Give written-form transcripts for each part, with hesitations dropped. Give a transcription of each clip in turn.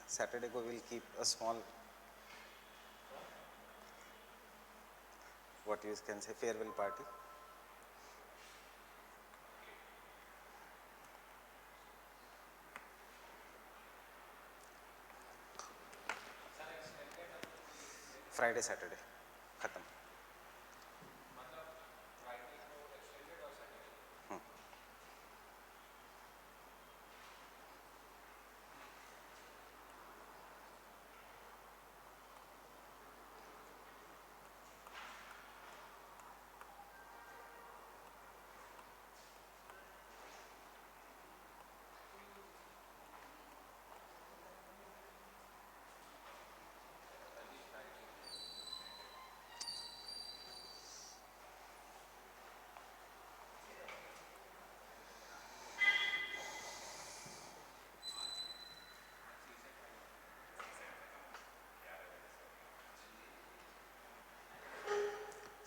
Saturday को we'll keep a small, what you can say, farewell party. Friday Saturday खत्म.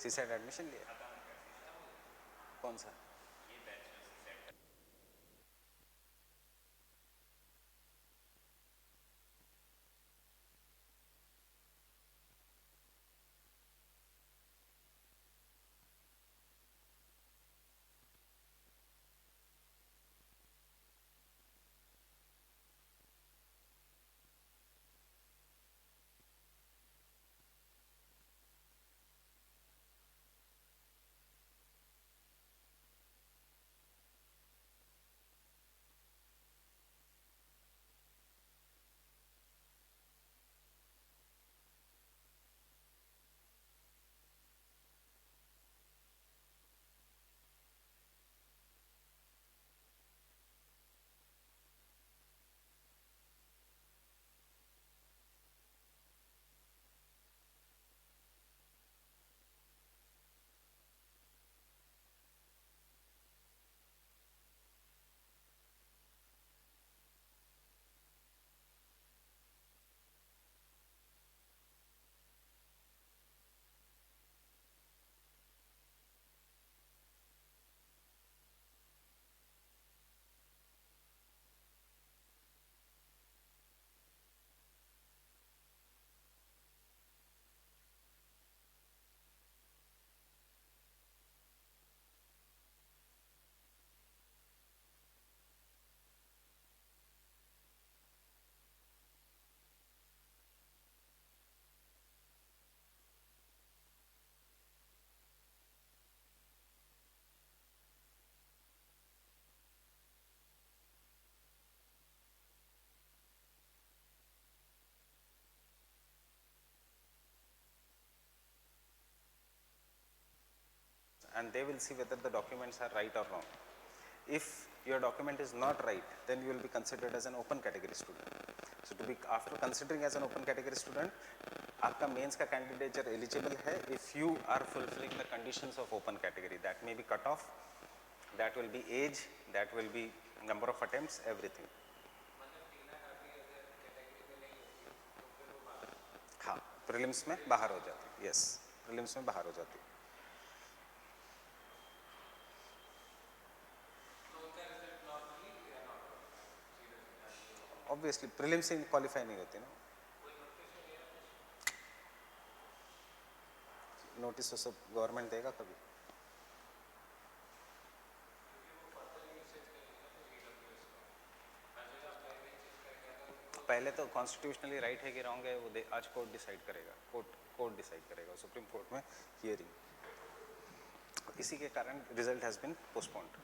Seaside admission लिया कौन सा? And they will see whether the documents are right or wrong. If your document is not right, then you will be considered as an open category student. So to be, after considering as an open category student, आपका mains का candidature eligible है if you are fulfilling the conditions of open category. That may be cut off, that will be age, that will be number of attempts, everything. हाँ, prelims में बाहर हो जाती. Yes, prelims में बाहर हो जाती. ऑब्वियसली प्रीलिम्स से क्वालिफाई नहीं होती ना. नोटिस तो सब गवर्नमेंट देगा कभी. पहले तो कॉन्स्टिट्यूशनली राइट है कि रॉन्ग है वो आज कोर्ट डिसाइड करेगा. कोर्ट डिसाइड करेगा सुप्रीम कोर्ट में हियरिंग. इसी के कारण result has been postponed.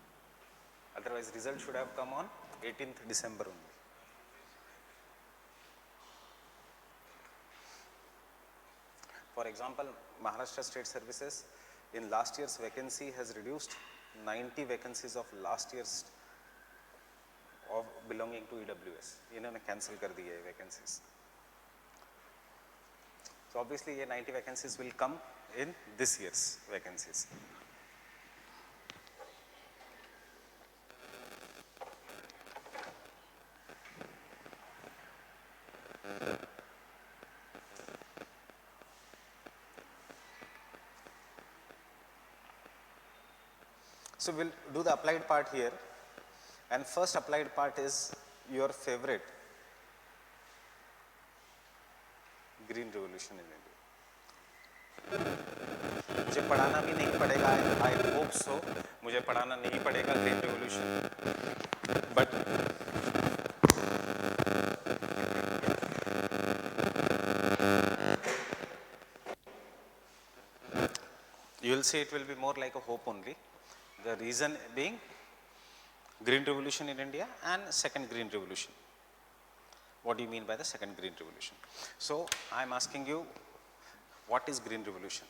Otherwise result should have come on 18th December only. For example, Maharashtra State Services in last year's vacancy has reduced 90 vacancies of last year's of belonging to EWS. इन्होंने cancel कर दिए vacancies. So obviously ये 90 vacancies will come in this year's vacancies. So we'll do the applied part here, and first applied part is your favorite, green revolution in India. मुझे पढ़ाना भी नहीं पड़ेगा, I hope so, मुझे पढ़ाना नहीं पड़ेगा green revolution, but you will see it will be more like a hope only. The reason being green revolution in India and second green revolution. What do you mean by the second green revolution? So I am asking you, what is green revolution?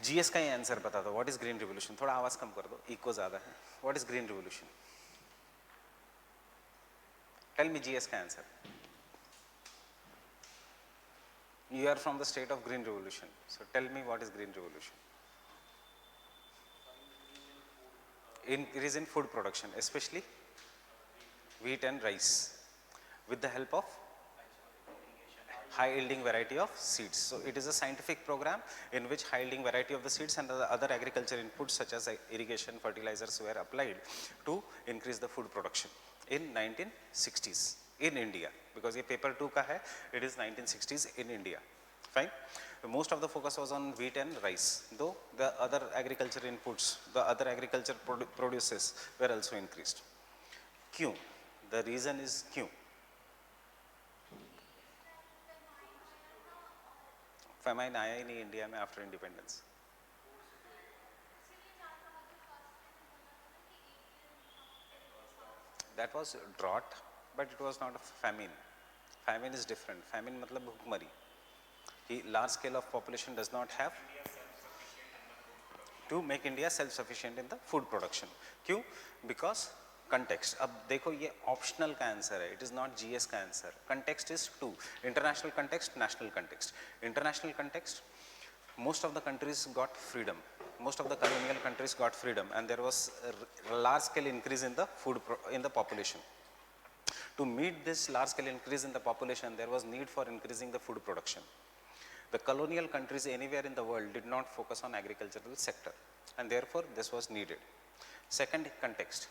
GS का ही answer बता दो, what is green revolution? थोड़ा आवाज कम कर दो, echo ज्यादा है. What is green revolution? Tell me GS का answer. You are from the state of green revolution, so tell me what is green revolution? Increase in food production, especially wheat and rice, with the help of high yielding variety of seeds. So it is a scientific program in which high yielding variety of the seeds and the other agriculture inputs such as irrigation, fertilizers were applied to increase the food production in 1960s in India, because ये paper 2 का है, it is 1960s in India. Fine. Most of the focus was on wheat and rice, though the other agriculture inputs, the other agriculture produces were also increased. क्यों? The reason is क्यों? famine आया ही नहीं India में after independence. That was drought, but it was not a famine. Famine is different. Famine मतलब भूखमरी. Large scale of population does not have to make India self-sufficient in the food production. क्यों? Because context. अब देखो ये optional का answer है. It is not GS का answer. Context is two. International context, national context. International context, most of the countries got freedom. Most of the colonial countries got freedom, and there was a large scale increase in the in the population. To meet this large scale increase in the population, there was need for increasing the food production. The colonial countries anywhere in the world did not focus on agricultural sector, and therefore this was needed. Second context,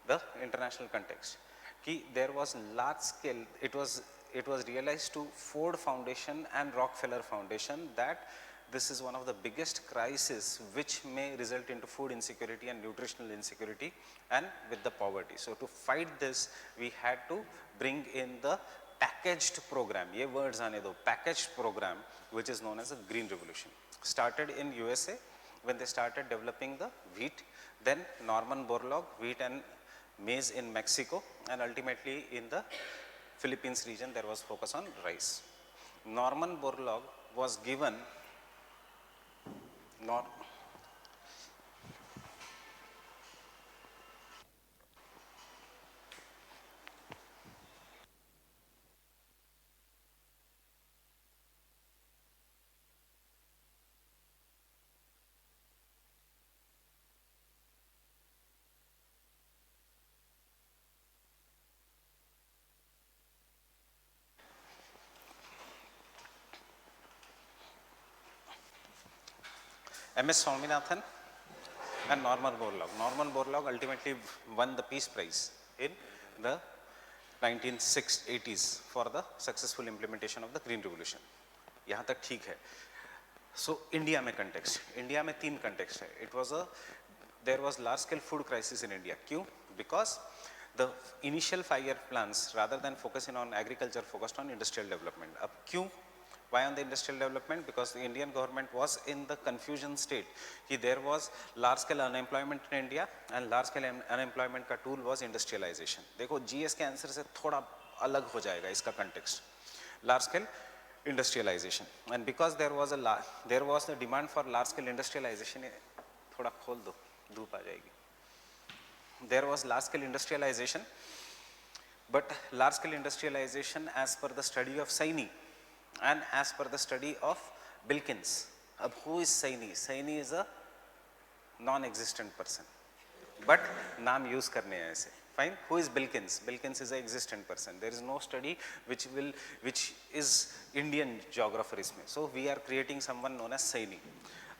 the international context, कि there was large scale, it was realized to Ford Foundation and Rockefeller Foundation that this is one of the biggest crises which may result into food insecurity and nutritional insecurity and with the poverty. So to fight this, we had to bring in the packaged program, ये words आने दो, packaged program, which is known as the Green Revolution. Started in USA when they started developing the wheat, then Norman Borlaug, wheat and maize in Mexico, and ultimately in the Philippines region there was focus on rice. Norman Borlaug was given MS Swaminathan and Norman Borlaug. Norman Borlaug ultimately won the Peace Prize in the 1980s for the successful implementation of the Green Revolution. यहाँ तक ठीक है. So India में context, India में तीन context है. There was large scale food crisis in India. क्यों? Because the initial 5-year plans, rather than focusing on agriculture, focused on industrial development. अब क्यों? Why on the industrial development? Because the Indian government was in the confusion state. There was large scale unemployment in India, and large scale unemployment का tool was industrialization. देखो GS के answer से थोड़ा अलग हो जाएगा इसका context. Large scale industrialization, and because there was the demand for large scale industrialization, थोड़ा खोल दो, धूप आ जाएगी. There was large scale industrialization, but large scale industrialization as per the study of Saini and as per the study of Bilkins. Ab who is Saini? Saini is a non-existent person, but naam use karne hai aise. Fine. Who is Bilkins? Bilkins is an existent person. There is no study which is Indian geographer isme. So we are creating someone known as Saini.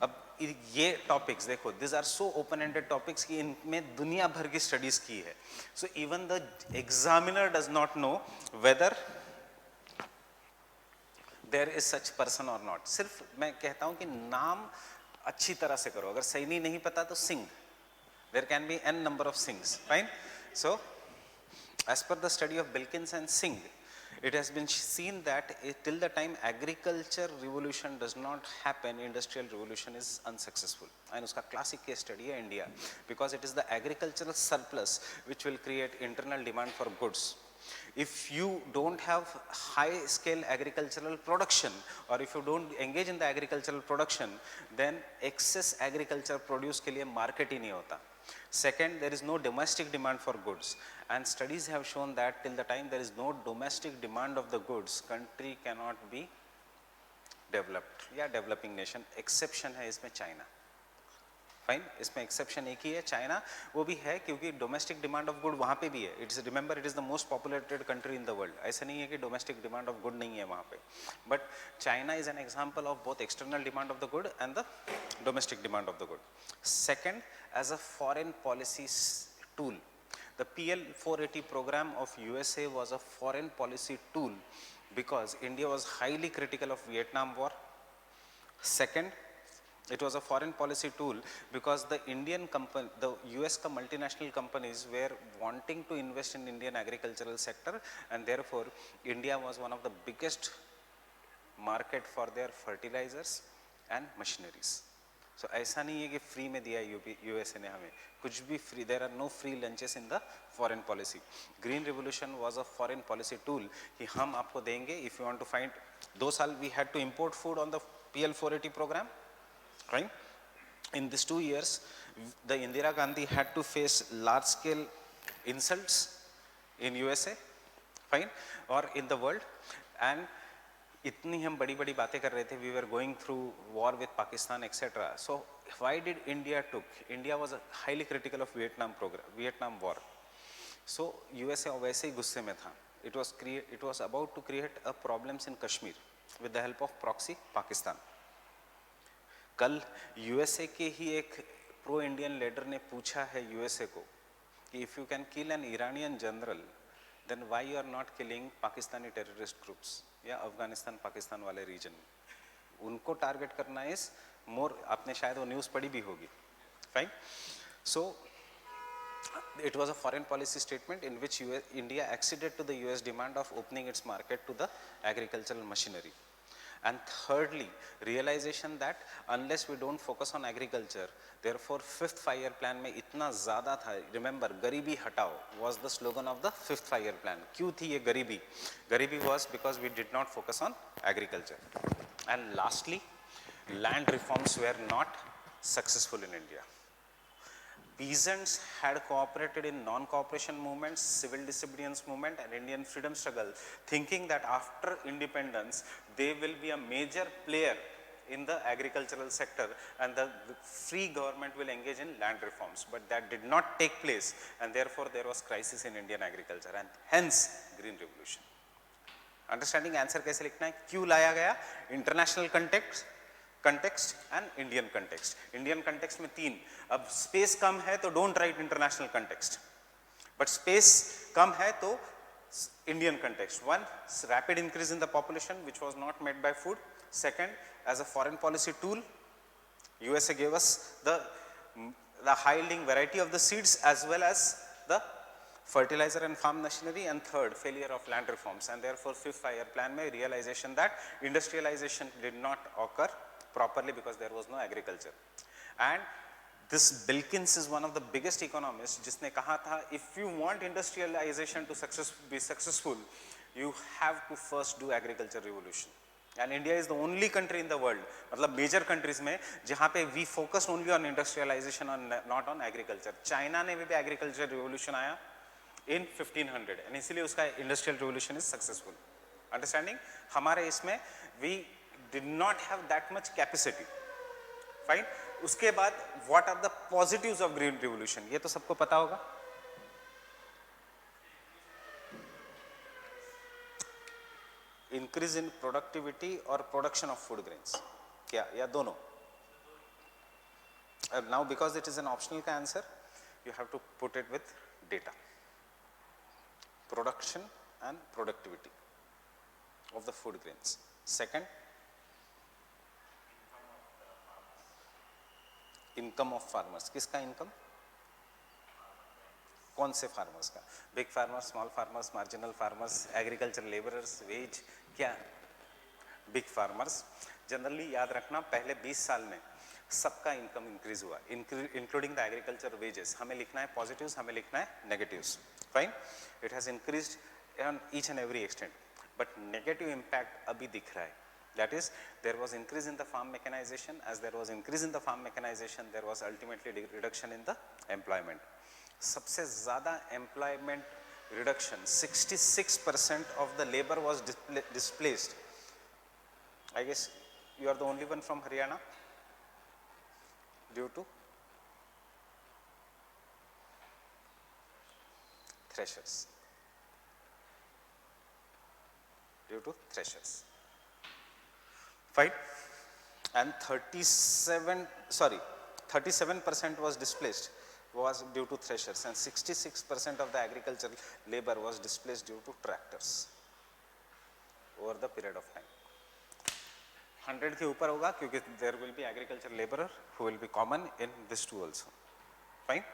Ab ये topics देखो, this are so open ended topics कि इनमें दुनिया भर की studies की है. So even the examiner does not know whether there is such person और नॉट. सिर्फ मैं कहता हूं कि नाम अच्छी तरह से करो, अगर सही नहीं पता तो Singh, there can be n number of Singhs, fine. So as per the study of Bilkins and Singh, it has been seen that till the time agriculture revolution does not happen, industrial revolution is unsuccessful. And uska classic case study hai India, because it is the agricultural surplus which will create internal demand for goods. If you don't have high scale agricultural production, or if you don't engage in the agricultural production, then excess agriculture produce ke liye market hi nahi hota. Second, there is no domestic demand for goods, and studies have shown that till the time there is no domestic demand of the goods, country cannot be developed या developing nation. Exception है इसमें China. Fine, इसमें exception एक ही है China. वो भी है क्योंकि डोमेस्टिक डिमांड ऑफ गुड वहाँ पे भी है. It's remember it is the most populated country in the world. ऐसा नहीं है कि डोमेस्टिक डिमांड ऑफ गुड नहीं है वहाँ पे, but China is an example of both external demand of the good and the domestic demand of the good. Second, as a foreign policy tool, the PL 480 program of USA was a foreign policy tool because India was highly critical of Vietnam War. Second, it was a foreign policy tool because the US का multinational companies were wanting to invest in Indian agricultural sector, and therefore India was one of the biggest market for their fertilizers and machineries. So ऐसा नहीं है कि free में दिया USA ने हमें कुछ भी free. there are no free lunches in the foreign policy. Green revolution was a foreign policy tool कि हम आपको देंगे. if you want to find, 2 साल we had to import food on the PL 480 program, right? In these 2 years, the Indira Gandhi had to face large scale insults in USA, fine, or in the world, and इतनी हम बड़ी बड़ी बातें कर रहे थे. we were going through war with Pakistan, etc. So why did India took? India was highly critical of Vietnam war. So USA वैसे ही गुस्से में था. It was about to create a problems in Kashmir with the help of proxy Pakistan. कल USA के ही एक pro Indian leader ने पूछा है USA को कि if you can kill an Iranian general, then why you are not killing Pakistani terrorist groups या अफगानिस्तान पाकिस्तान वाले रीजन में. उनको टारगेट करना इज मोर. आपने शायद वो न्यूज़ पढ़ी भी होगी, fine. So it was a foreign policy statement in which India acceded to the US demand of opening its market to the agricultural machinery. And thirdly, realization that unless we don't focus on agriculture, therefore fifth 5-year plan में इतना ज़्यादा था. Remember, गरीबी हटाओ was the slogan of the fifth 5-year plan. क्यों थी ये गरीबी? गरीबी was because we did not focus on agriculture. And lastly, land reforms were not successful in India. Peasants had cooperated in non-cooperation movements, civil disobedience movement, and Indian freedom struggle, thinking that after independence they will be a major player in the agricultural sector and the free government will engage in land reforms. But that did not take place, and therefore there was crisis in Indian agriculture, and hence Green Revolution. Understanding answer कैसे लिखना है, क्यों लाया गया? International context and Indian context. Indian context में 3. अब space कम है तो don't write international context, but space कम है तो Indian context. 1, rapid increase in the population which was not met by food. Second, as a foreign policy tool, USA gave us the high yielding variety of the seeds as well as the fertilizer and farm machinery. And third, failure of land reforms, and therefore fifth 5-year plan में realization that industrialization did not occur properly because there was no agriculture. And this Bilkins is one of the biggest economists जिसने कहा था if you want industrialization to be successful, you have to first do agriculture revolution. And India is the only country in the world, मतलब major countries में जहाँ पे we focused only on industrialization and not on agriculture. China ने भी agriculture revolution आया in 1500 and इसलिए उसका industrial revolution is successful. Understanding? हमारे इसमें we did not have that much capacity. Fine. उसके बाद what are the positives of green revolution? ये तो सबको पता होगा. Increase in productivity or production of food grains, क्या या दोनों? Now because it is an optional का answer, you have to put it with data, production and productivity of the food grains. Second, income of farmers. किसका income? कौन से farmers का? Big farmers, small farmers, marginal farmers, agriculture labourers, wage, क्या? Big farmers. Generally याद रखना पहले 20 साल में सबका इनकम इंक्रीज हुआ, इंक्लूडिंग द एग्रीकल्चर वेजेस. हमें लिखना है पॉजिटिव्स, हमें लिखना है negatives. Fine, it has increased on each and every extent, but negative impact अभी दिख रहा है. That is, there was increase in the farm mechanization. As there was increase in the farm mechanization, there was ultimately reduction in the employment. सबसे ज़्यादा employment reduction, 66% of the labor was displaced. I guess you are the only one from Haryana. Due to threshers. Due to threshers. Fine. And 37% was displaced was due to threshers, and 66% of the agricultural labor was displaced due to tractors over the period of time. 100 के ऊपर होगा क्योंकि there will be agricultural laborer who will be common in this too also. Fine.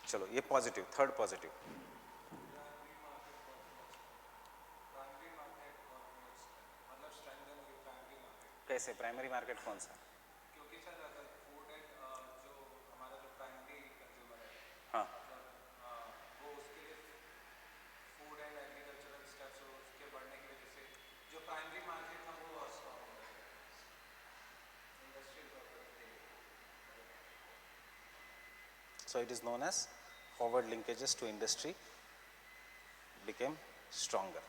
चलो ये positive, third positive. कैसे primary market कौन सा? क्योंकि सर अगर फूड एंड जो हमारा जो प्राइमरी कंज्यूमर है, हाँ, वो उसके लिए फूड एंड एग्रीकल्चरल स्टेप्स उसके बढ़ने की वजह से जो प्राइमरी मार्केट था वो स्ट्रॉन्ग हो गया. Industrial so it is known as forward linkages to industry became stronger.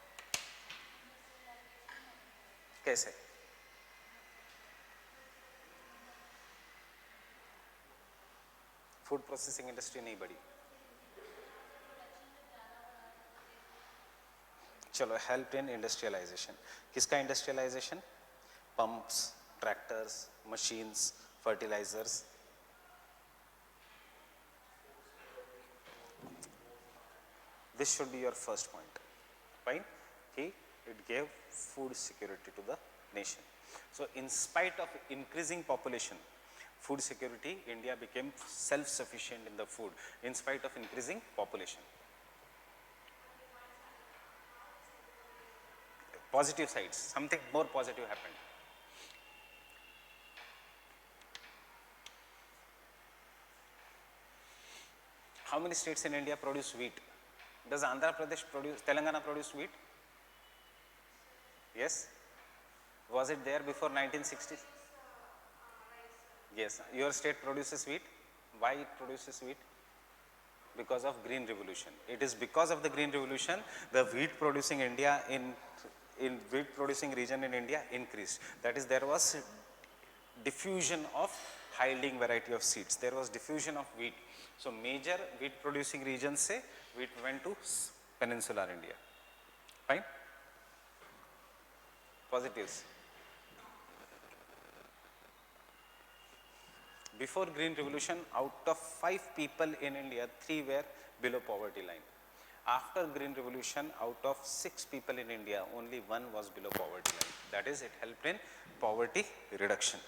कैसे? फूड प्रोसेसिंग इंडस्ट्री नहीं बढ़ी. चलो, हेल्प इन इंडस्ट्रियलाइजेशन. किसका industrialisation? Pumps, tractors, machines, fertilisers. This should be your first point. Fine. Okay. It gave food security to the nation. So in spite of increasing population, food security, India became self-sufficient in the food in spite of increasing population. Positive sides, something more positive happened. How many states in India produce wheat? Does Andhra Pradesh produce, Telangana produce wheat? Yes? Was it there before 1960s? Yes. Your state produces wheat. Why it produces wheat? Because of Green Revolution. It is because of the Green Revolution the wheat producing India in wheat producing region in India increased. That is, there was diffusion of high yielding variety of seeds. There was diffusion of wheat. So major wheat producing regions say wheat went to peninsular India. Fine. Positives. Before Green Revolution, out of 5 people in India, 3 were below poverty line. After Green Revolution, out of 6 people in India, only 1 was below poverty line. That is, it helped in poverty reduction.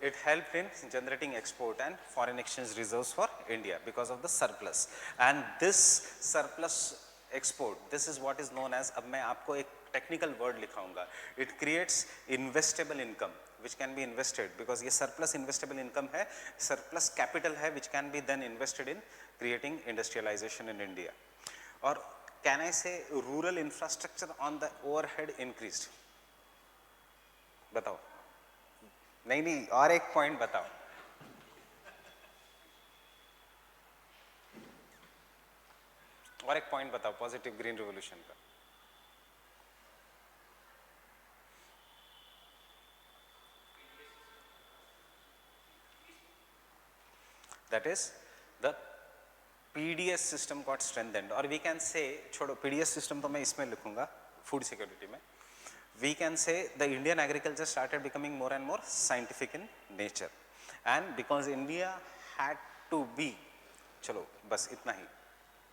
It helped in generating export and foreign exchange reserves for India because of the surplus. And this surplus export, this is what is known as, अब मैं आपको एक technical word लिखाऊंगा. It creates investable income which can be invested, because ये surplus investable income है, surplus capital है which can be then invested in creating industrialization in India. Or can I say rural infrastructure on the overhead increased? बताओ. नहीं, और एक point बताओ. और एक पॉइंट बताओ पॉजिटिव ग्रीन रिवॉल्यूशन का. That is, the PDS system got strengthened, or we can say, छोड़ो PDS system तो मैं इसमें लिखूंगा food security में. we can say the Indian agriculture started becoming more and more scientific in nature, and because India had to be, चलो बस इतना ही.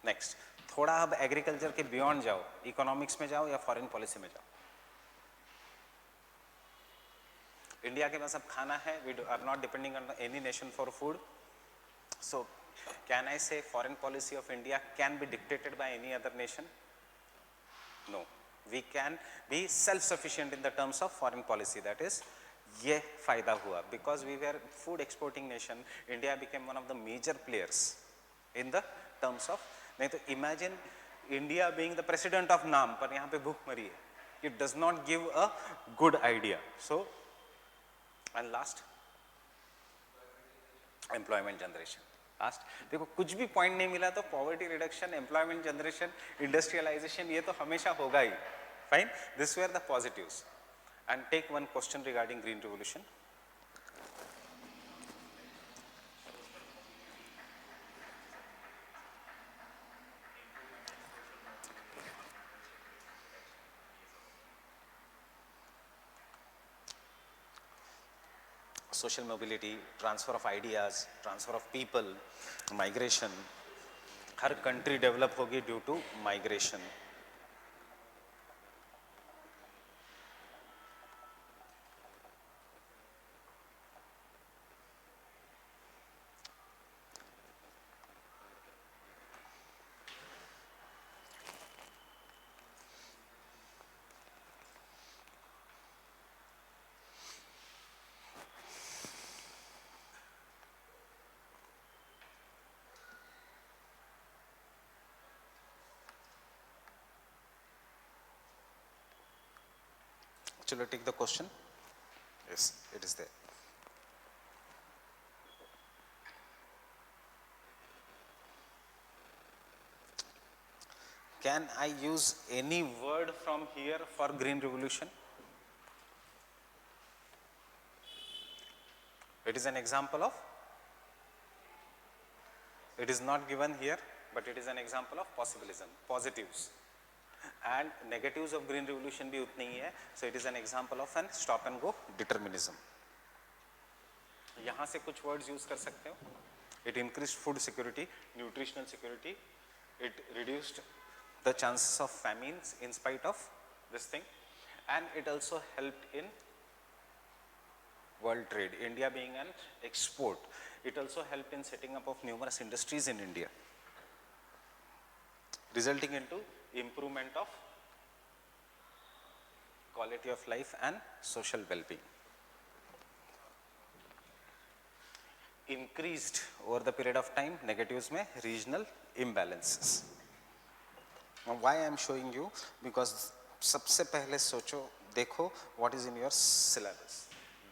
Next, थोड़ा अब एग्रीकल्चर के बियॉन्ड जाओ, इकोनॉमिक्स में जाओ या फॉरेन पॉलिसी में जाओ. इंडिया के पास अब खाना है, we are not depending on any nation for food. So can I say foreign policy of India can be dictated by any other nation? No, we can be self-sufficient in the terms of foreign policy. That is, ये फायदा हुआ because we were food exporting nation. India became one of the major players in the terms of, नहीं तो imagine India being the president of नाम पर यहाँ पे भूख मरी है. It does not give a good idea. So, and last, employment generation. Last देखो, कुछ भी पॉइंट नहीं मिला तो poverty reduction, employment generation, industrialisation, ये तो हमेशा होगा ही. Fine, this were the positives. And take one question regarding green revolution. Social mobility, transfer of ideas, transfer of people, migration. हर कंट्री डेवलप होगी due to migration. Shall I take the question? Yes, it is there. Can I use any word from here for green revolution? It is an example of, it is not given here, but it is an example of possibilism, positives. And negatives of green revolution भी उतनी ही है. So it is an example of an stop and go determinism. यहाँ से कुछ words use कर सकते हो. It increased food security, nutritional security. It reduced the chances of famines in spite of this thing, and it also helped in world trade. India being an export, it also helped in setting up of numerous industries in India, resulting into improvement of quality of life and social well-being. Increased over the period of time, negatives में regional imbalances. Now why I am showing you? Because सबसे पहले सोचो, देखो what is in your syllabus.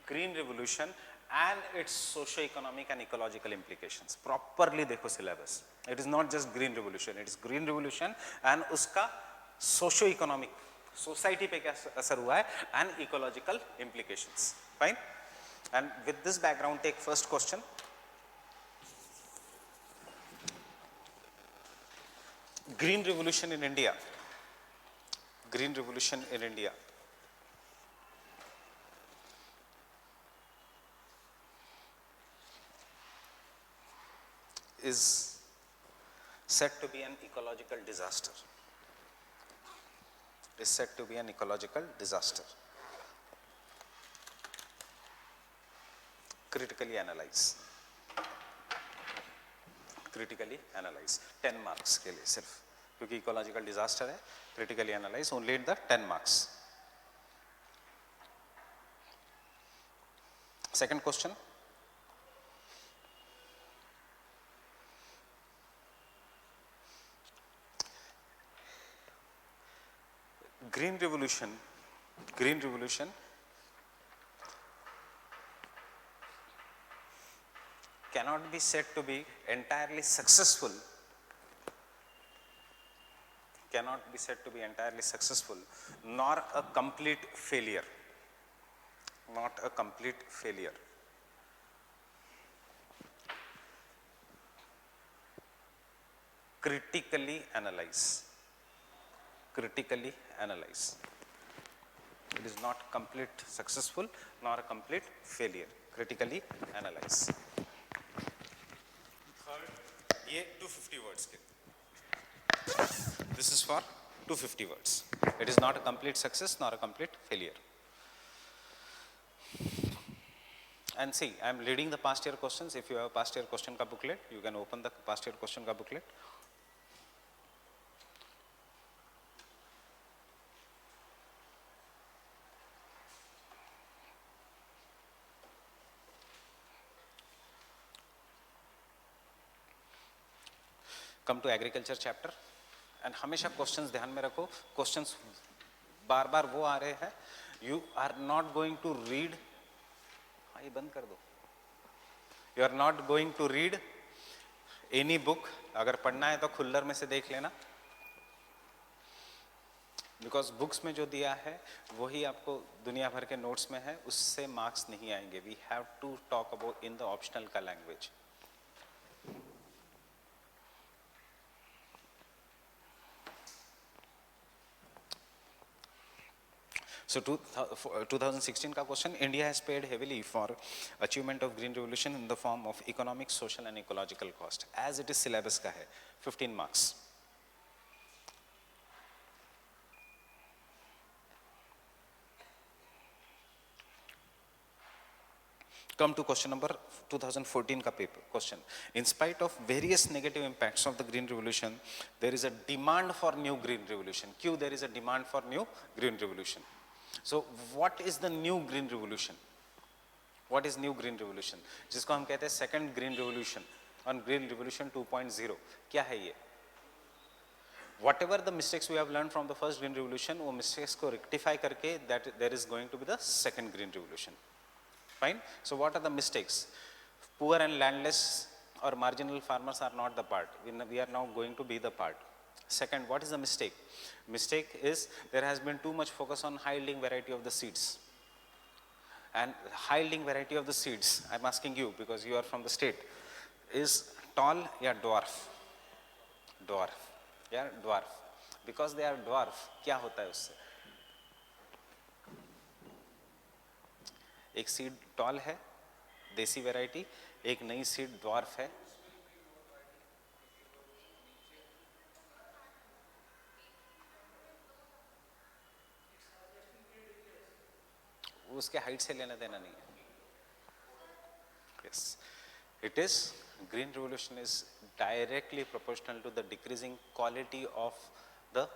Green revolution and its socio-economic and ecological implications. Properly देखो syllabus. It is not just green revolution, it is green revolution and उसका socio-economic, society पे क्या असर हुआ है, and ecological implications. Fine? And with this background, take first question. Green revolution in India. Green revolution in India. Is said to be an ecological disaster. Is said to be an ecological disaster. Critically analyze. Critically analyze. 10 marks के लिए सिर्फ, क्योंकि ecological disaster है. Critically analyze only in the 10 marks. Second question. Green revolution cannot be said to be entirely successful, nor a complete failure. Not a complete failure. Critically analyze. Critically analyze. It is not complete successful nor a complete failure. Critically analyze. Third, ये 250 words के. This is for 250 words. It is not a complete success nor a complete failure. And see, I am reading the past year questions. If you have a past year question ka booklet, you can open the past year question ka booklet. Come to agriculture chapter. And हमेशा questions ध्यान में रखो. Questions बार बार वो आ रहे हैं. You are not going to read. हाँ ये बंद कर दो. You are not going to read any book. अगर पढ़ना है तो खुल्लर में से देख लेना. Because books में जो दिया है वही आपको दुनिया भर के notes में है. उससे marks नहीं आएंगे. We have to talk about in the optional का language. So 2016 का question, India has paid heavily for achievement of green revolution in the form of economic, social and ecological cost. As it is syllabus का है, 15 marks. Come to question number 2014 का paper question. In spite of various negative impacts of the green revolution, there is a demand for new green revolution. क्यों there is a demand for new green revolution? So what is the new green revolution? What is new green revolution? जिसको हम कहते हैं second green revolution और green revolution 2.0. क्या है ये? Whatever the mistakes we have learned from the first green revolution, वो mistakes को rectify करके that there is going to be the second green revolution. Fine. So what are the mistakes? Poor and landless or marginal farmers are not the part. We are now going to be the part. Second, what is the mistake? Mistake is there has been too much focus on high yielding variety of the seeds. And high yielding variety of the seeds, I'm asking you because you are from the state, is tall or dwarf? Dwarf. Yeah, dwarf. Because they are dwarf, क्या होता है उससे? एक seed toll है, देसी variety, एक नई seed dwarf है. उसके हाइट से लेना देना नहीं है. Yes, it is. Green revolution is directly proportional to the decreasing quality of the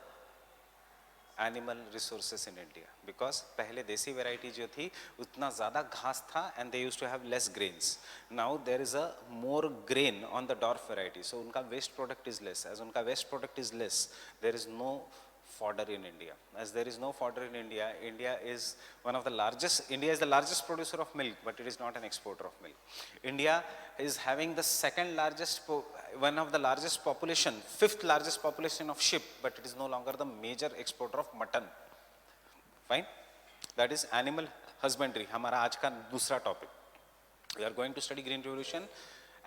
animal resources in India. Because पहले देसी वैरायटी जो थी उतना ज़्यादा घास था and they used to have less grains. Now there is a more grain on the dwarf variety, so उनका waste product is less. As उनका waste product is less, there is no fodder in India. As there is no fodder in India, India is the largest producer of milk, but it is not an exporter of milk. India is having the one of the largest population, 5th largest population of sheep, but it is no longer the major exporter of mutton. Fine? That is animal husbandry. हमारा आज का दूसरा topic. We are going to study green revolution,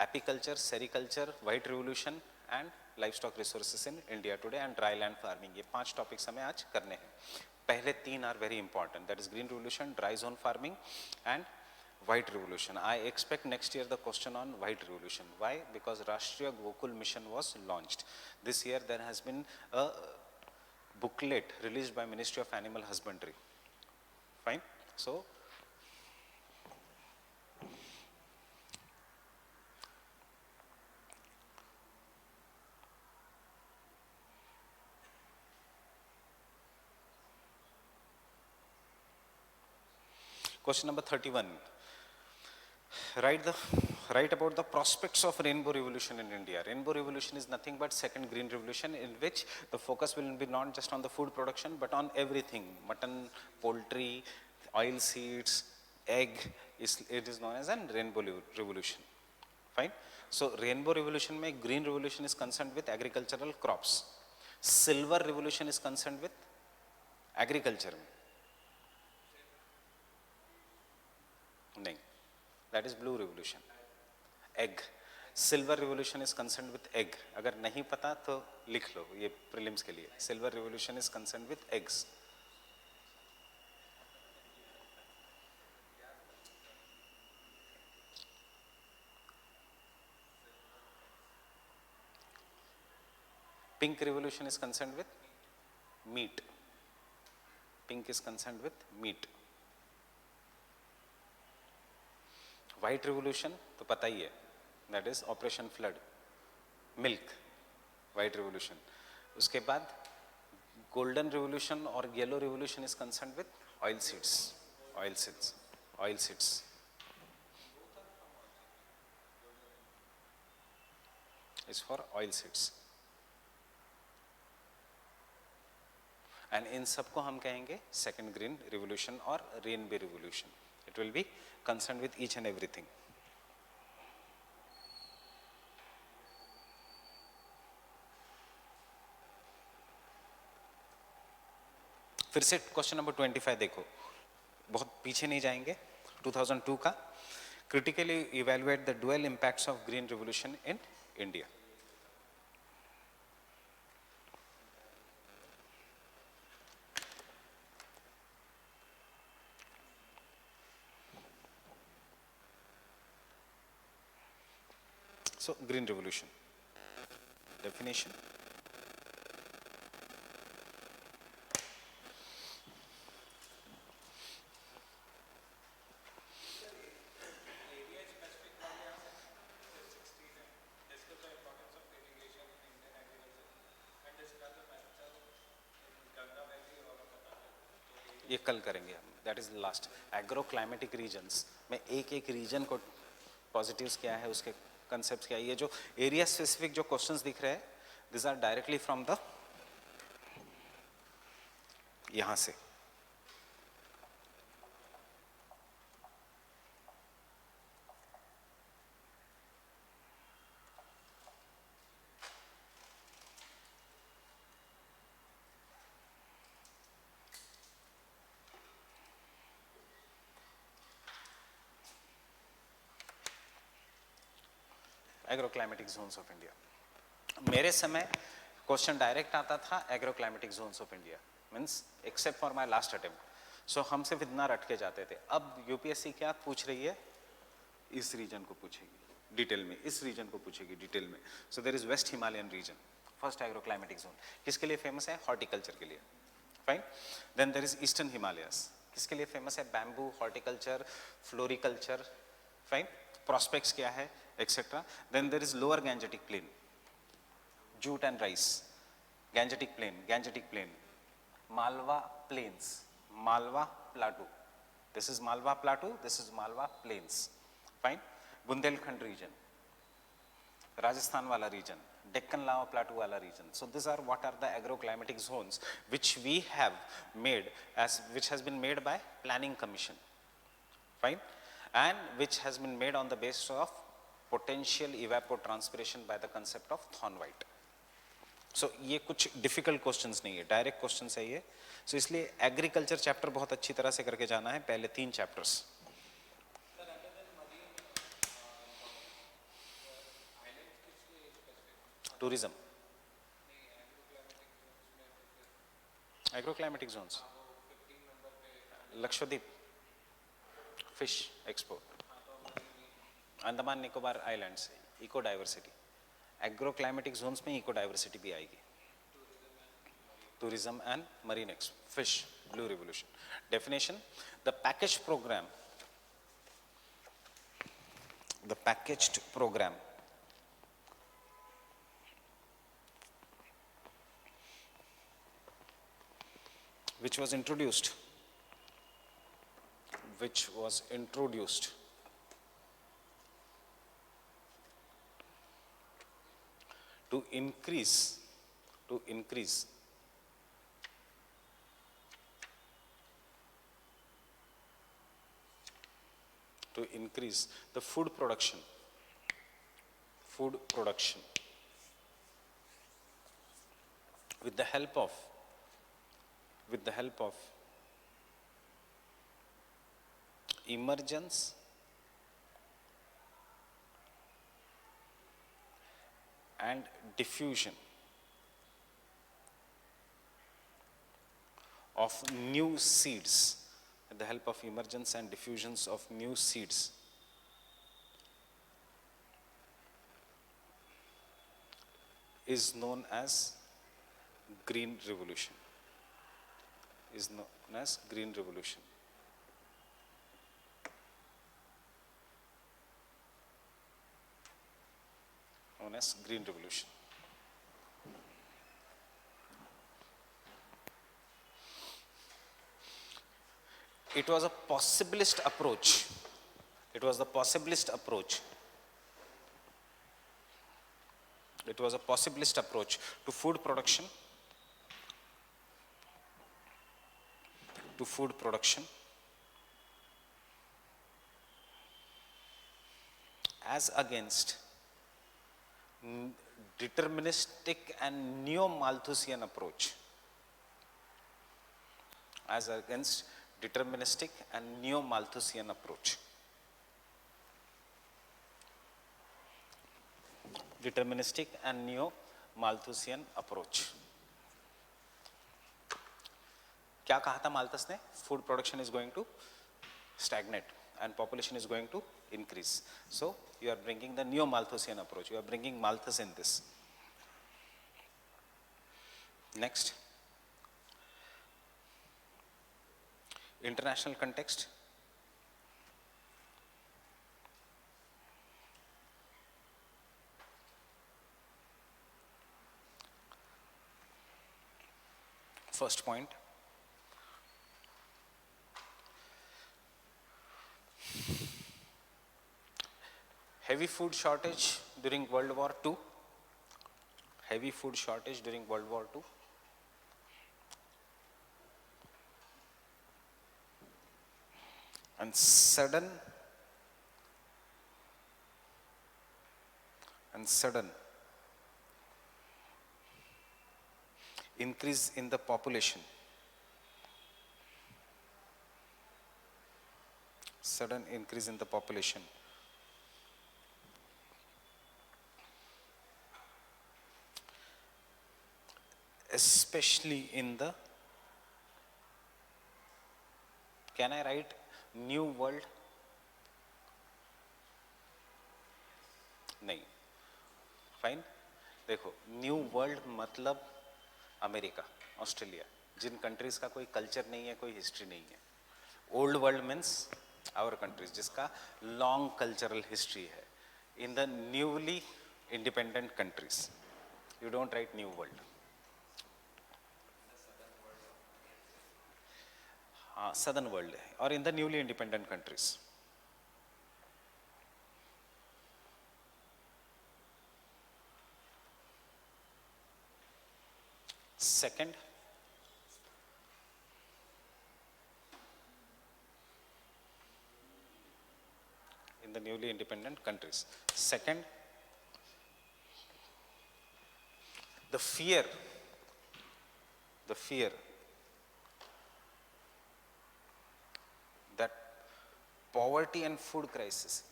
apiculture, sericulture, white revolution and livestock resources in India today and dry land farming. ये 5 topics हमें आज करने हैं. पहले 3 are very important. That is green revolution, dry zone farming and white revolution. I expect next year the question on white revolution. Why? Because Rashtriya Gokul Mission was launched. This year there has been a booklet released by Ministry of Animal Husbandry. Fine? So question number 31. Write about the prospects of rainbow revolution in India. Rainbow revolution is nothing but second green revolution in which the focus will be not just on the food production but on everything. Mutton, poultry, oil seeds, egg, it is known as a rainbow revolution. Fine? So rainbow revolution mein green revolution is concerned with agricultural crops. Silver revolution is concerned with agriculture. नहीं, that is blue revolution. Egg. Silver revolution is concerned with egg. अगर नहीं पता तो लिख लो ये prelims के लिए. Silver revolution is concerned with eggs. Pink revolution is concerned with meat. Pink is concerned with meat. White revolution तो पता ही है, that is Operation Flood, milk, white revolution. उसके बाद golden revolution और yellow revolution is concerned with oil seeds, oil seeds, oil seeds. Is for oil seeds. And in सबको हम कहेंगे second green revolution और rainbow revolution. It will be concerned with each and everything. फिर से question number 25 देखो, बहुत पीछे नहीं जाएंगे. 2002 का critically evaluate the dual impacts of green revolution in India. So green revolution definition. ये कल करेंगे हम, that is last. Agro climatic regions में एक एक रीजन को पॉजिटिव्स क्या है, उसके कंसेप्ट क्या है. ये जो एरिया स्पेसिफिक जो क्वेश्चंस दिख रहे हैं, this are directly from the यहां से. Agro climatic zones of India. मेरे समय क्वेश्चन डायरेक्ट आता था agro climatic zones of India, means except for my last attempt. So हम सिर्फ इतना रट के जाते थे. अब यूपीएससी क्या पूछ रही है, इस रीजन को पूछेगी डिटेल में, इस रीजन को पूछेगी डिटेल में. So there is west Himalayan region, first agro climatic zone. किसके लिए फेमस है? हॉर्टिकल्चर के लिए. Fine. Then there is eastern Himalayas, किसके लिए फेमस है? Bamboo, horticulture, floriculture. Fine. Prospects क्या है, etcetera. Then there is lower Gangetic plain, jute and rice. Gangetic plain, Malwa plains, Malwa plateau. This is Malwa plateau, this is Malwa plains. Fine. Bundelkhand region, Rajasthan wala region, Deccan lava plateau wala region. So these are what are the agroclimatic zones which we have made as, which has been made by Planning Commission. Fine. And which has been made on the basis of potential evapotranspiration by the concept of Thornwhite. सो ये कुछ difficult questions नहीं है, direct questions है ये. सो इसलिए agriculture chapter बहुत अच्छी तरह से करके जाना है, पहले 3 chapters. Tourism, agro climatic zones, Lakshadweep, fish export, Andaman Nicobar islands, eco diversity. Agro climatic zones में इको डाइवर्सिटी भी आएगी. Tourism and marine export, fish, blue revolution. Definition, the package programme, the packaged programme which was introduced to increase the food production with the help of emergence and diffusion of new seeds, with the help of emergence and diffusions of new seeds, is known as Green Revolution is known as Green Revolution. Known as Green Revolution. It was a possibilist approach. It was the possibilist approach. It was a possibilist approach to food production, as against deterministic and neo-Malthusian approach. As against deterministic and neo-Malthusian approach. Deterministic and neo-Malthusian approach. क्या कहा था Malthus ने? Food production is going to stagnate and population is going to increase. So you are bringing the neo-Malthusian approach. You are bringing Malthus in this. Next, international context. First point, heavy food shortage during World War II. Heavy food shortage during World War II. And sudden increase in the population. Sudden increase in the population. Especially in the, can I write New World? नहीं, fine. देखो, new world मतलब America, Australia, जिन countries का कोई culture नहीं है, कोई history नहीं है. Old world means our countries, जिसका लॉन्ग कल्चरल हिस्ट्री है. In the newly independent countries you don't write new world. हाँ, सदर्न वर्ल्ड है. और in the newly independent countries. Second, in the newly independent countries. Second, the fear that poverty and food crisis.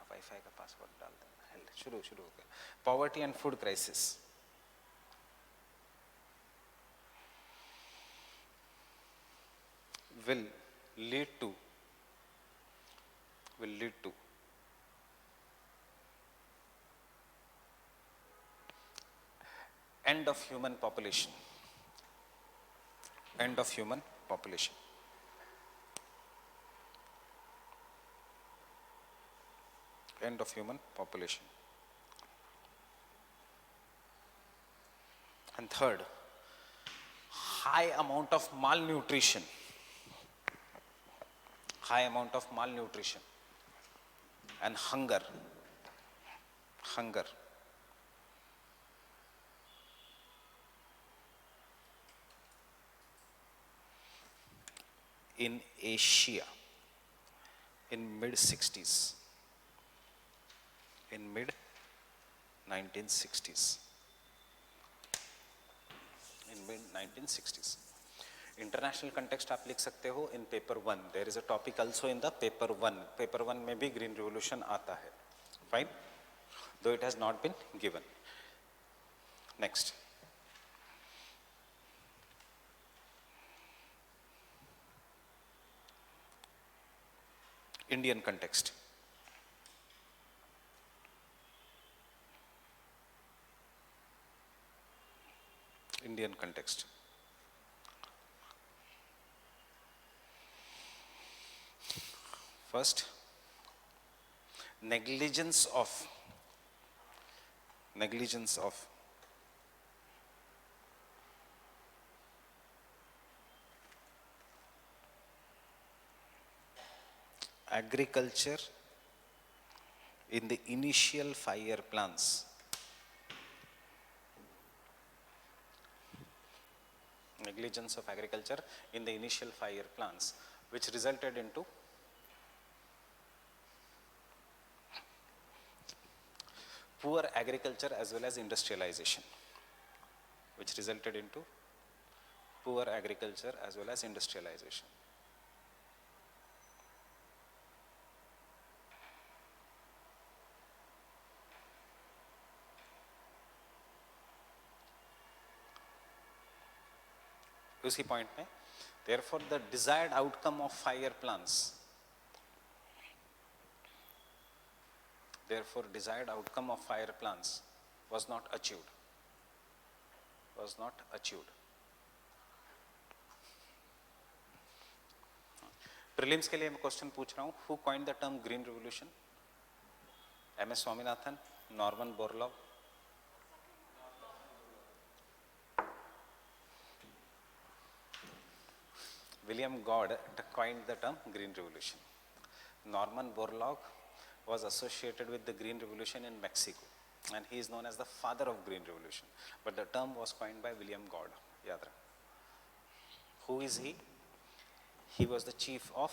Wifi का password डाल देना. शुरू हो गया. Poverty and food crisis will lead to end of human population. End of human population. End of human population. And third, high amount of malnutrition. High amount of malnutrition and hunger in Asia in mid-60s, in mid-1960s. In mid-1960s. International context आप लिख सकते हो in paper 1. There is a topic also in the paper 1. Paper 1 में भी green revolution आता है. Fine, though it has not been given. Next, Indian context. Indian context. First, negligence of agriculture in the initial 5-year plans. Negligence of agriculture in the initial 5-year plans, which resulted into poor agriculture as well as industrialization. Which resulted into poor agriculture as well as industrialization. उसी point में, therefore the desired outcome of 5-year plans, therefore desired outcome of 5-year plans was not achieved. Prelims के लिए मैं question पूछ रहा हूँ, who coined the term green revolution? MS Swaminathan, Norman Borlaug? William Gord coined the term green revolution. Norman Borlaug was associated with the green revolution in Mexico, and he is known as the father of green revolution, but the term was coined by William Gord. याद रखना. Who is he? He was the chief of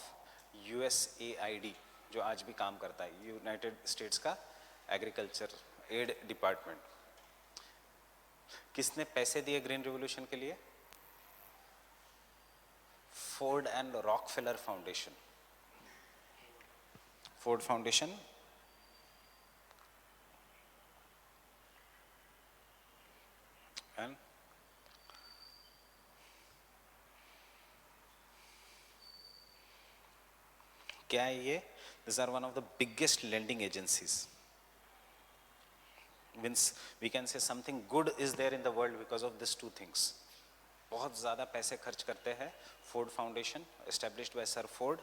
USAID, जो आज भी काम करता है, United states का agriculture add department. किसने पैसे दिए ग्रीन रिवॉल्यूशन के लिए? Ford and Rockefeller Foundation. Ford Foundation and क्या है ये? These are one of the biggest lending agencies. Means we can say something good is there in the world because of these two things. बहुत ज़्यादा पैसे खर्च करते हैं. Ford Foundation, established by Sir Ford,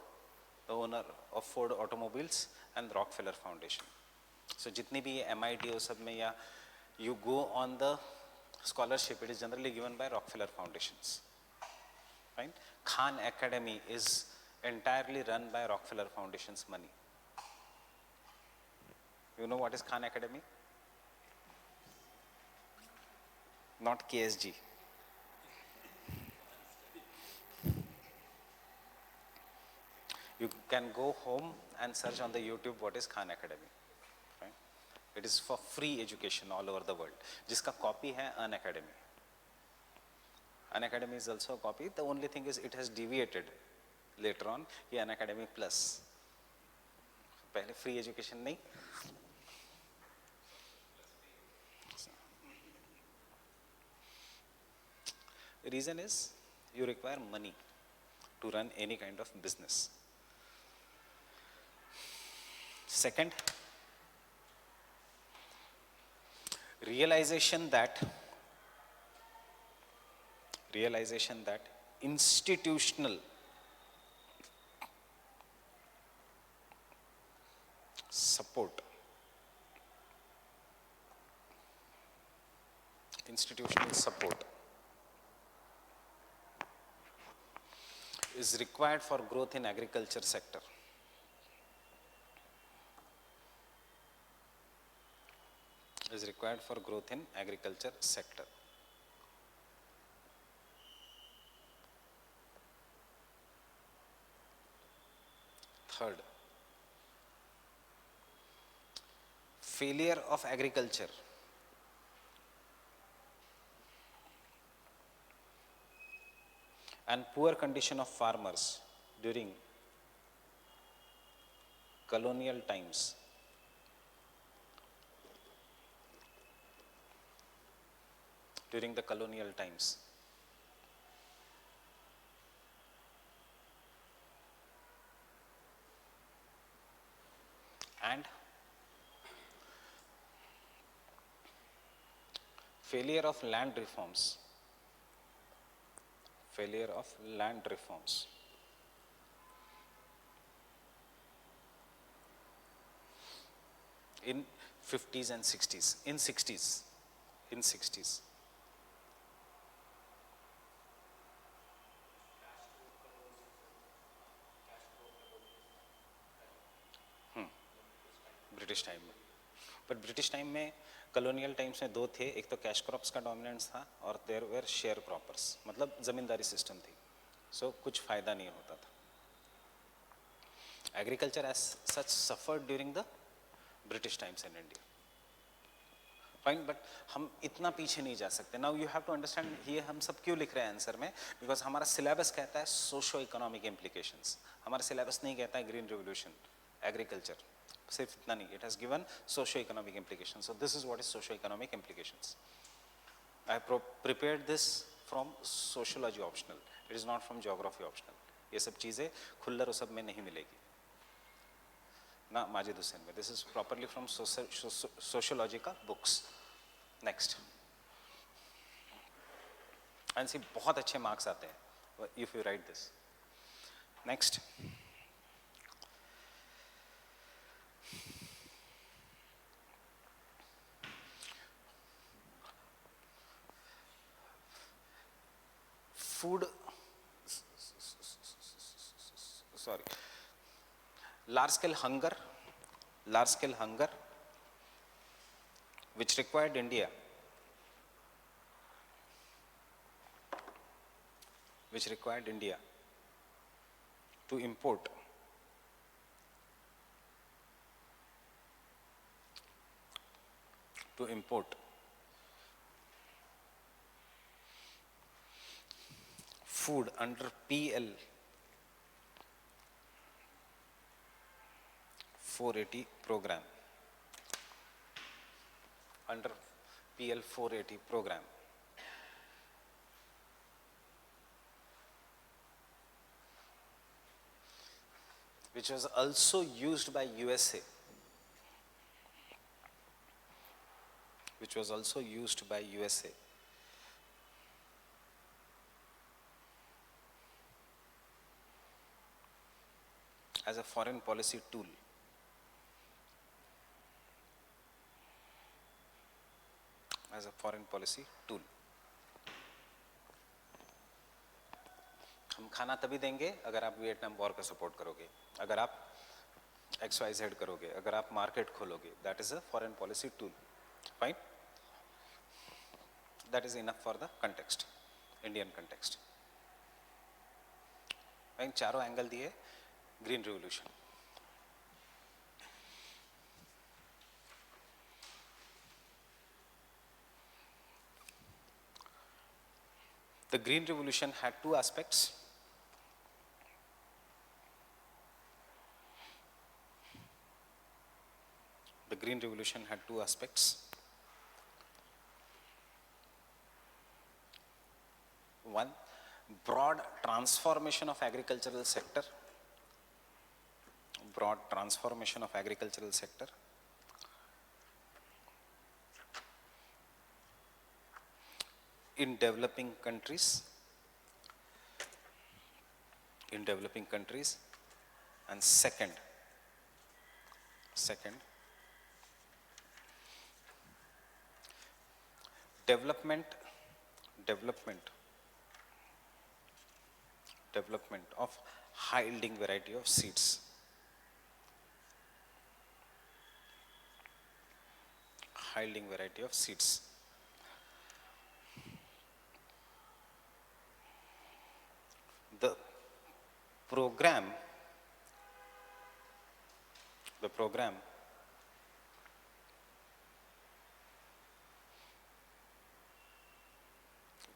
the owner of Ford Automobiles, and Rockefeller Foundation. So जितनी भी MIT वो सब में, या you go on the scholarship, it is generally given by Rockefeller Foundations. Right? Khan Academy is entirely run by Rockefeller Foundation's money. You know what is Khan Academy? Not KSG. You can go home and search on the YouTube what is Khan Academy. Right? It is for free education all over the world. जिसका copy है Unacademy. Unacademy is also a copy. The only thing is it has deviated later on. ये Unacademy Plus. पहले free education नहीं. The reason is you require money to run any kind of business. Second, realization that institutional support is required for growth in agriculture sector. Is required for growth in agriculture sector. Third, failure of agriculture and poor condition of farmers during colonial times and failure of land reforms failure of land reforms. In 50s and 60s, in 60s. British time में, पर British time में colonial times में दो थे, एक तो cash crops का dominance था और देयर वेर शेयर क्रॉपर्स, मतलब जमींदारी सिस्टम थी, सो कुछ फायदा नहीं होता था. Agriculture as such suffered during the British times in India. Fine, but हम इतना पीछे नहीं जा सकते. Now you have to understand ये हम सब क्यों लिख रहे हैं आंसर में, बिकॉज हमारा सिलेबस कहता है सोशो इकोनॉमिक इम्प्लीकेशंस. हमारा सिलेबस नहीं कहता है ग्रीन रिवोल्यूशन, एग्रीकल्चर, सिर्फ इतना नहीं. It has given socio economic implications. So this is what is socio economic implications. I have prepared this from sociology optional, it is not from geography optional. ये सब चीज़ें खुल्लर सब में नहीं मिलेगी ना माजिद हुसैन में. This is properly from sociology का बुक्स. नेक्स्ट, एंड सी बहुत अच्छे मार्क्स आते हैं if you right this. Next, food, sorry, large scale hunger which required India to import food under PL 480 program, under PL 480 program, which was also used by USA, as a foreign policy tool. हम खाना तभी देंगे अगर आप Vietnam war का support करोगे, अगर आप XYZ करोगे, अगर आप मार्केट खोलोगे. That is a foreign policy tool. Fine, that is enough for the context, Indian context. Fine, चारों एंगल दिए green revolution. The Green Revolution had two aspects. One, broad transformation of agricultural sector. In developing countries, and second, development of high yielding variety of seeds. The program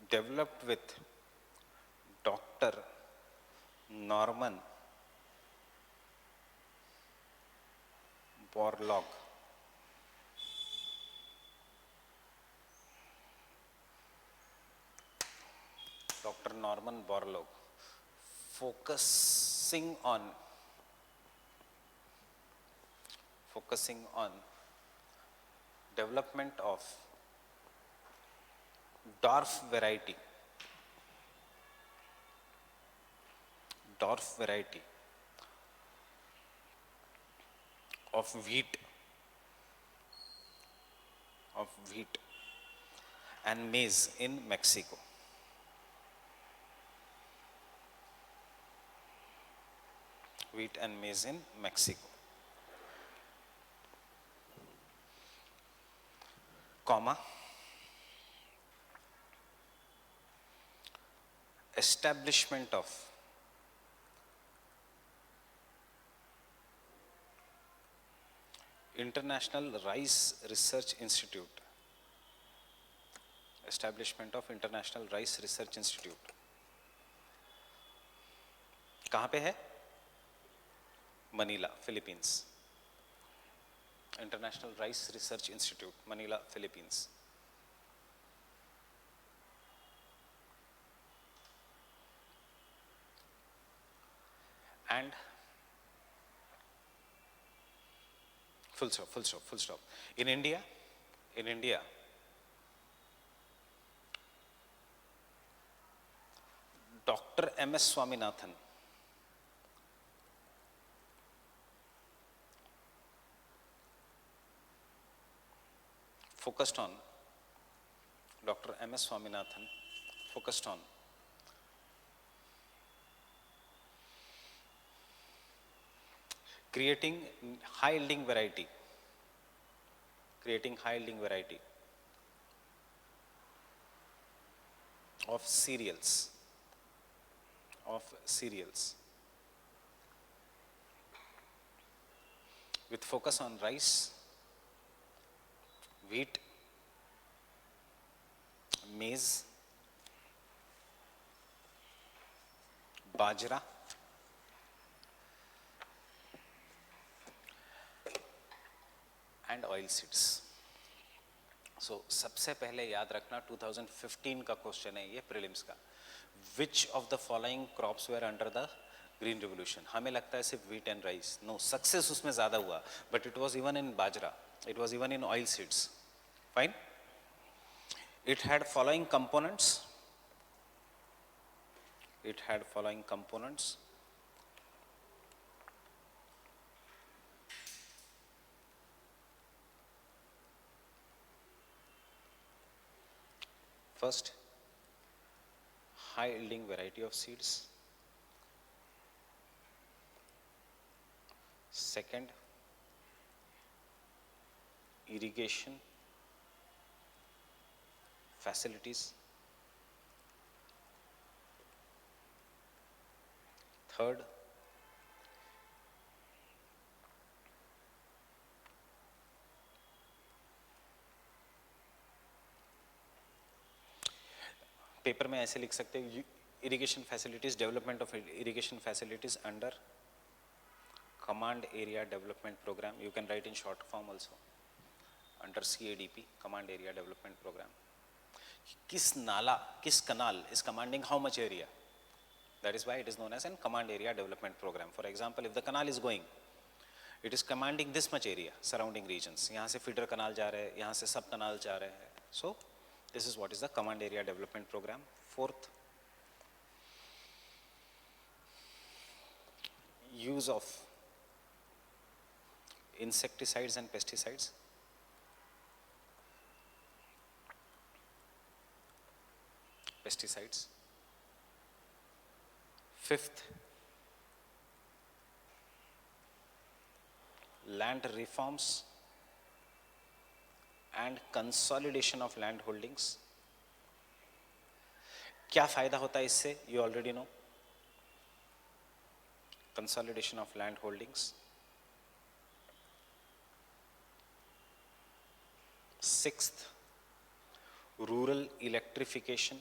developed with Dr. Norman Borlaug. Focusing on development of dwarf variety dwarf variety of wheat and maize in Mexico. Wheat and maize in Mexico. Comma. Establishment of International Rice Research Institute. Establishment of International Rice Research Institute. कहाँ पे है? Manila, Philippines. International Rice Research Institute, Manila, Philippines. And full stop. In India, Dr. M.S. Swaminathan focused on creating high yielding variety of cereals with focus on rice, wheat, maize, bajra, and oil seeds. So सबसे पहले याद रखना 2015 का question है ये prelims का. Which of the following crops were under the green revolution? हमें लगता है सिर्फ wheat and rice. No, success उसमें ज़्यादा हुआ. But it was even in bajra. It was even in oil seeds. Fine. It had following components. First, high yielding variety of seeds. Second, irrigation facilities. Third, paper में ऐसे लिख सकते हो irrigation facilities, development of irrigation facilities under command area development program. You can write in short form also under CADP, command area development program. किस canal is commanding how much area? That is why it is known as a command area development program. For example, if the canal is going, it is commanding this much area, surrounding regions. यहाँ से feeder canal जा रहे हैं, यहाँ से sub canal जा रहे हैं. So this is what is the command area development program. Fourth, use of insecticides and pesticides. Fifth, land reforms and consolidation of land holdings. क्या फायदा होता है इससे? You already know. Consolidation of land holdings. Sixth, rural electrification.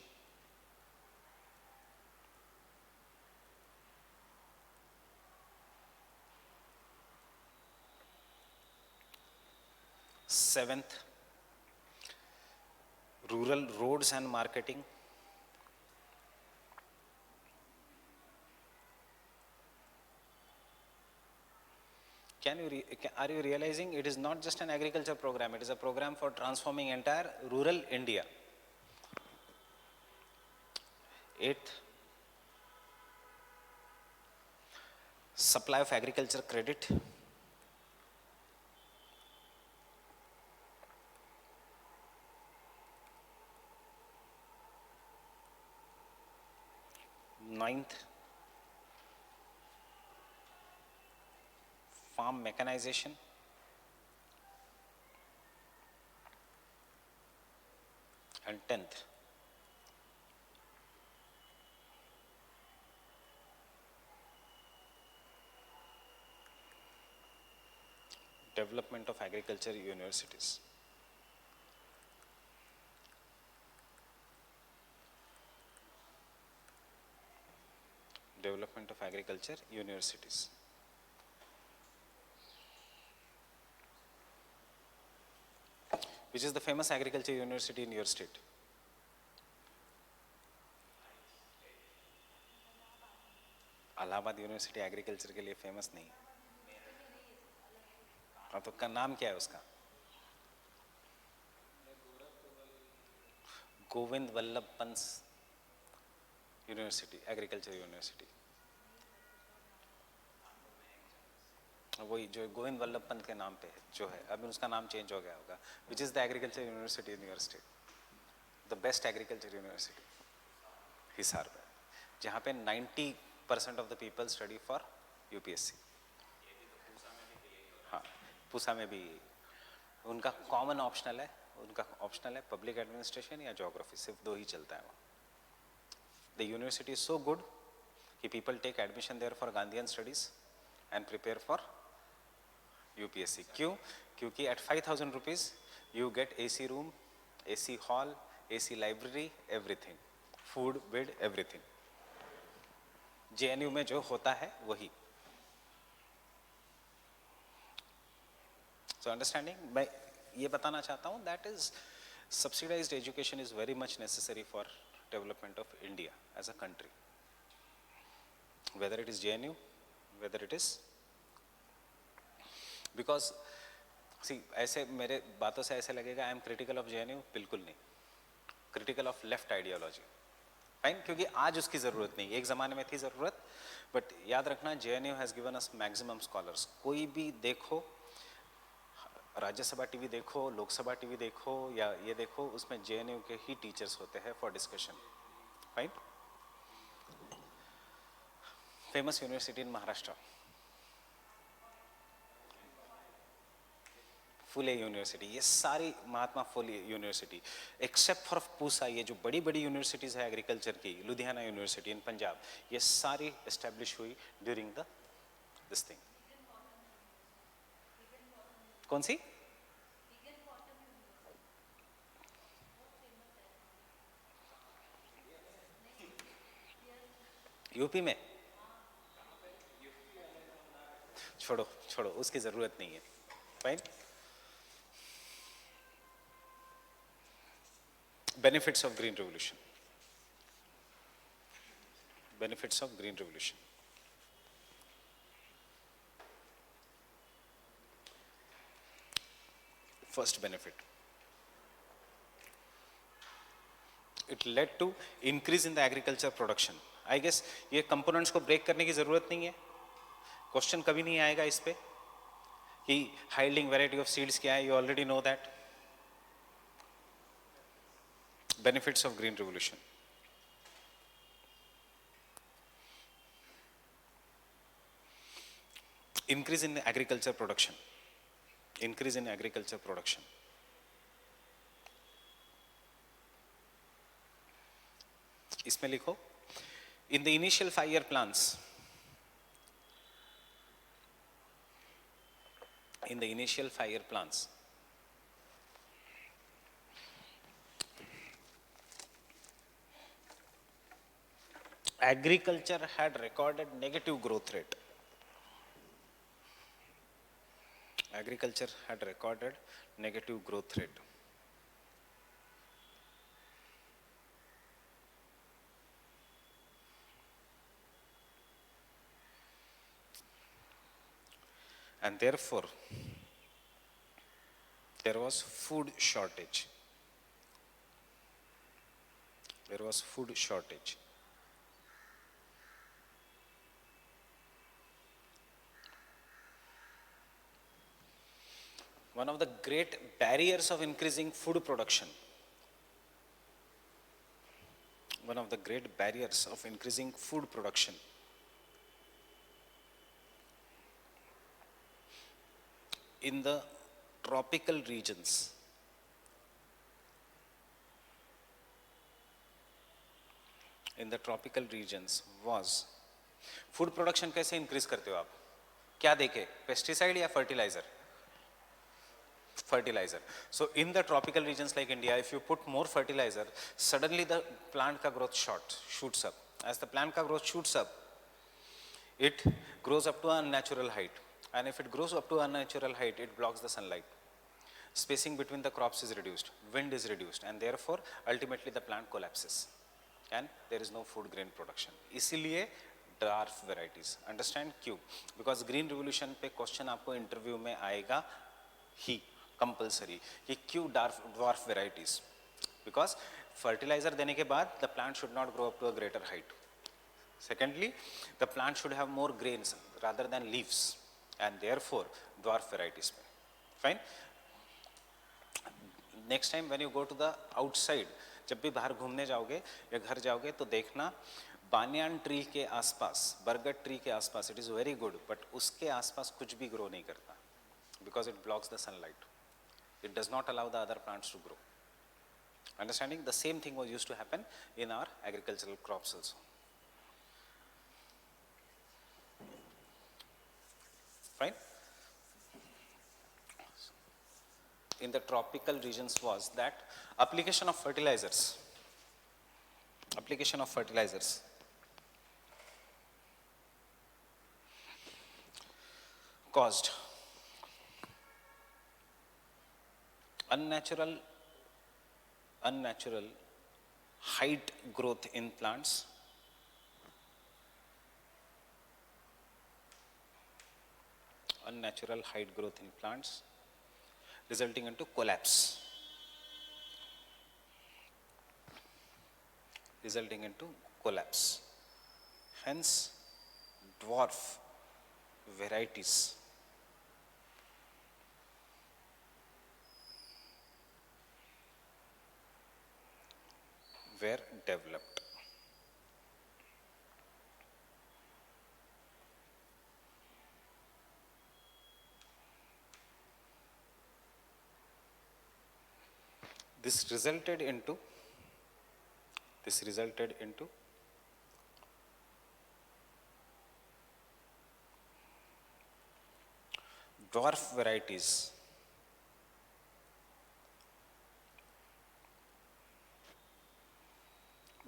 Seventh, rural roads and marketing. Are you realizing it is not just an agriculture program, it is a program for transforming entire rural India. Eighth, supply of agriculture credit, ninth, farm mechanization, and 10th, development of agriculture universities. Development of agriculture universities. Which is the famous agriculture university in your state? Allahabad university agriculture के लिए famous नहीं। हाँ, तो का नाम क्या है उसका? Govind Vallabh Pant university, agriculture university. वही जो गोविंद वल्लभ पंत के नाम पे जो है, अभी उसका नाम चेंज हो गया होगा। Which is the agriculture university in your state? The best agriculture university Hisar में, जहाँ पे 90% of the people study for UPSC. हाँ, पूसा में भी उनका कॉमन ऑप्शनल है, उनका ऑप्शनल है पब्लिक एडमिनिस्ट्रेशन या ज्योग्राफी, सिर्फ 2 ही चलता है वहाँ। The university is so good कि people take admission there for Gandhian studies and prepare for UPSC. क्यों? क्योंकि at 5,000 rupees you get AC room, AC hall, AC library, everything, food, bed, everything. JNU में जो होता है वही। सो अंडरस्टैंडिंग, मैं ये बताना चाहता हूँ that is subsidized education is very much necessary for development of India as a country, whether it is JNU, whether it is, because see ऐसे मेरे बातों से ऐसे लगेगा I am critical of JNU, बिल्कुल नहीं, critical of left ideology, fine, क्योंकि आज उसकी ज़रूरत नहीं, एक ज़माने में थी ज़रूरत, बट याद रखना JNU has given us maximum scholars. कोई भी देखो, राज्यसभा टीवी देखो, लोकसभा टीवी देखो या ये देखो, उसमें JNU के ही टीचर्स होते हैं for discussion, fine. Famous university in Maharashtra, Phule university, ये सारी Mahatma Phule university except for Pusa, ये जो बड़ी बड़ी यूनिवर्सिटीज़ है एग्रीकल्चर की, लुधियाना यूनिवर्सिटी इन पंजाब, ये सारी एस्टेब्लिश हुई ड्यूरिंग द दिस थिंग। कौन सी? यूपी में? छोड़ो छोड़ो, उसकी ज़रूरत नहीं है, fine. Benefits of green revolution. Benefits of green revolution. First benefit, it led to increase in the agriculture production. I guess ये components को break करने की ज़रूरत नहीं है, क्वेश्चन कभी नहीं आएगा इस पे कि high yielding variety of seeds क्या है, you already know that. Benefits of green revolution. Increase in agriculture production. Increase in agriculture production. इसमें लिखो, in the initial 5-year plans, in the initial 5-year plans, agriculture had recorded negative growth rate. Agriculture had recorded negative growth rate. And therefore, there was food shortage. There was food shortage. one of the great barriers of increasing food production, one of the great barriers of increasing food production in the tropical regions, was food production कैसे increase करते हो आप, क्या देखे, pesticide या fertiliser? Fertilizer. So in the tropical regions like India, if you put more fertilizer, suddenly the plant ka growth shoots up. As the plant ka growth shoots up, it grows up to an unnatural height. And if it grows up to an unnatural height, it blocks the sunlight. Spacing between the crops is reduced, wind is reduced, and therefore ultimately the plant collapses. And there is no food grain production. इसीलिए dwarf varieties. Understand क्यों? Because green revolution पे question आपको interview में आएगा ही compulsory कि क्यों dwarf varieties? Because fertilizer देने के बाद the plant should not grow up to a greater height. Secondly, the plant should have more grains rather than leaves, and therefore dwarf varieties. Fine. Next time when you go to the outside, जब भी बाहर घूमने जाओगे या घर जाओगे तो देखना बानियान ट्री के आसपास, बरगद ट्री के आसपास, it is very good, but उसके आसपास कुछ भी ग्रो नहीं करता, because it blocks the sunlight. It does not allow the other plants to grow. Understanding? The same thing was used to happen in our agricultural crops also. Fine? In the tropical regions was that application of fertilizers caused unnatural height growth in plants, resulting into collapse, hence dwarf varieties were developed. This resulted into dwarf varieties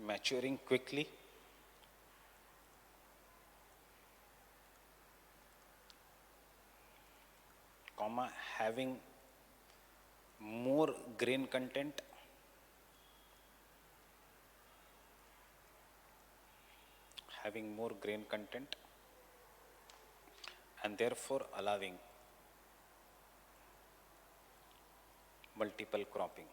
maturing quickly, having more grain content, and therefore allowing multiple cropping.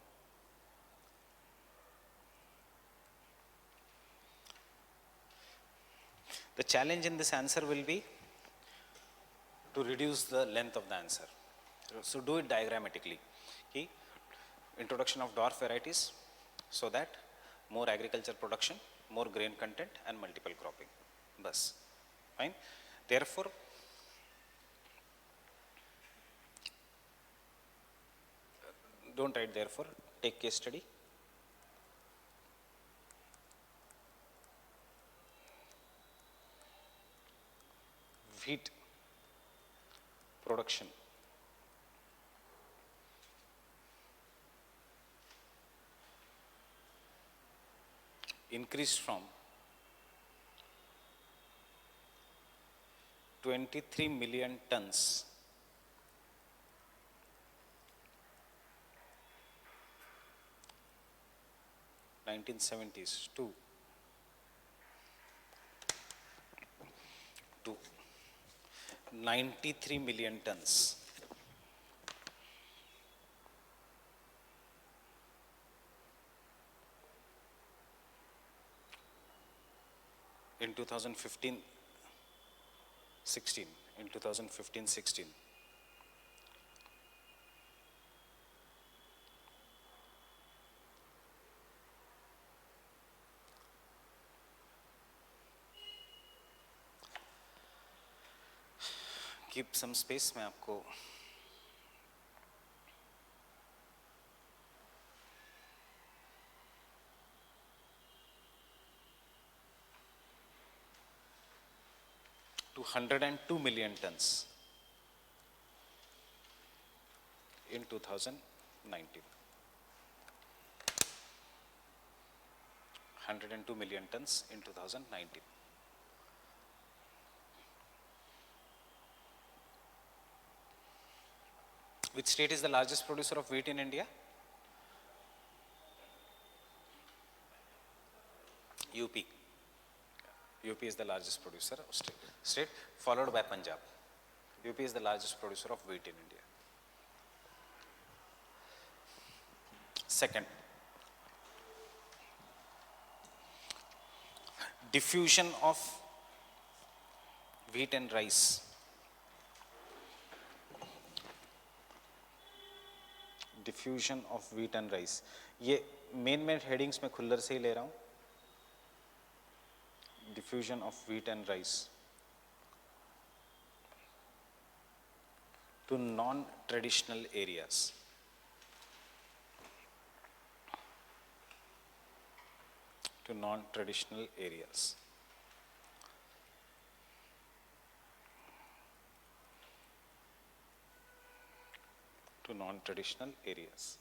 The challenge in this answer will be to reduce the length of the answer. So do it diagrammatically. Okay? Introduction of dwarf varieties so that more agriculture production, more grain content and multiple cropping. Bas. Fine. Therefore, don't write therefore, take case study. Wheat production increased from 23 million tons in 1970s to 93 million tons in 2015-16. Keep some space, मैं आपको to 102 million tons in 2019. 102 million tons in 2019. Which state is the largest producer of wheat in India? UP. UP is the largest producer of state, followed by Punjab. UP is the largest producer of wheat in India. Second, diffusion of wheat and rice. Diffusion of wheat and rice. ये main headings में खुल्लर से ही ले रहा हूँ. Diffusion of wheat and rice to non-traditional areas. To non-traditional areas. To non-traditional areas.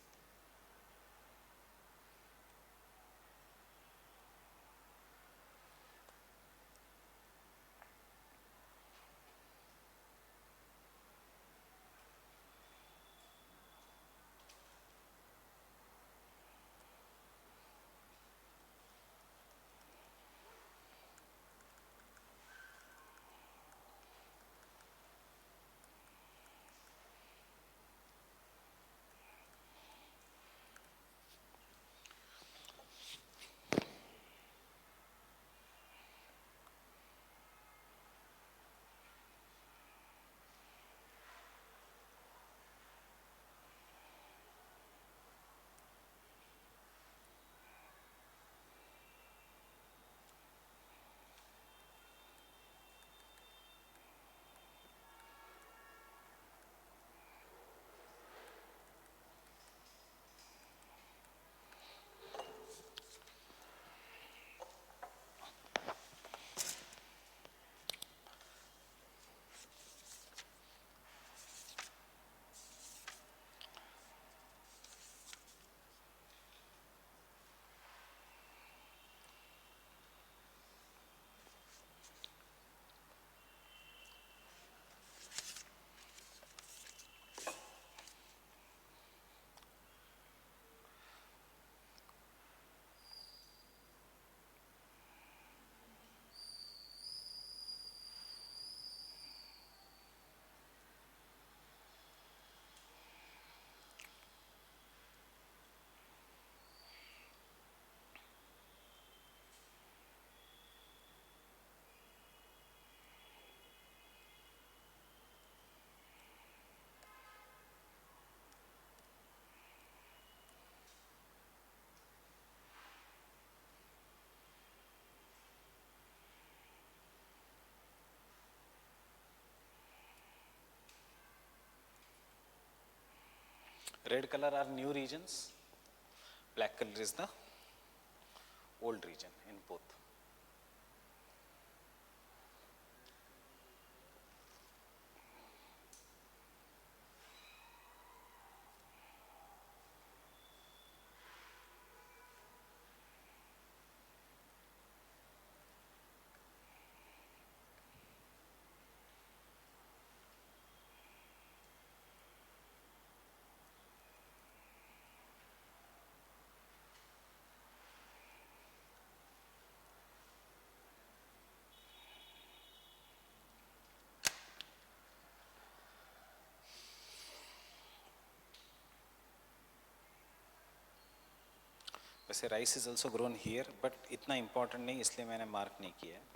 Red color are new regions, black color is the old region in both. वैसे rice is also grown here, but इतना important नहीं, इसलिए मैंने mark नहीं किया है.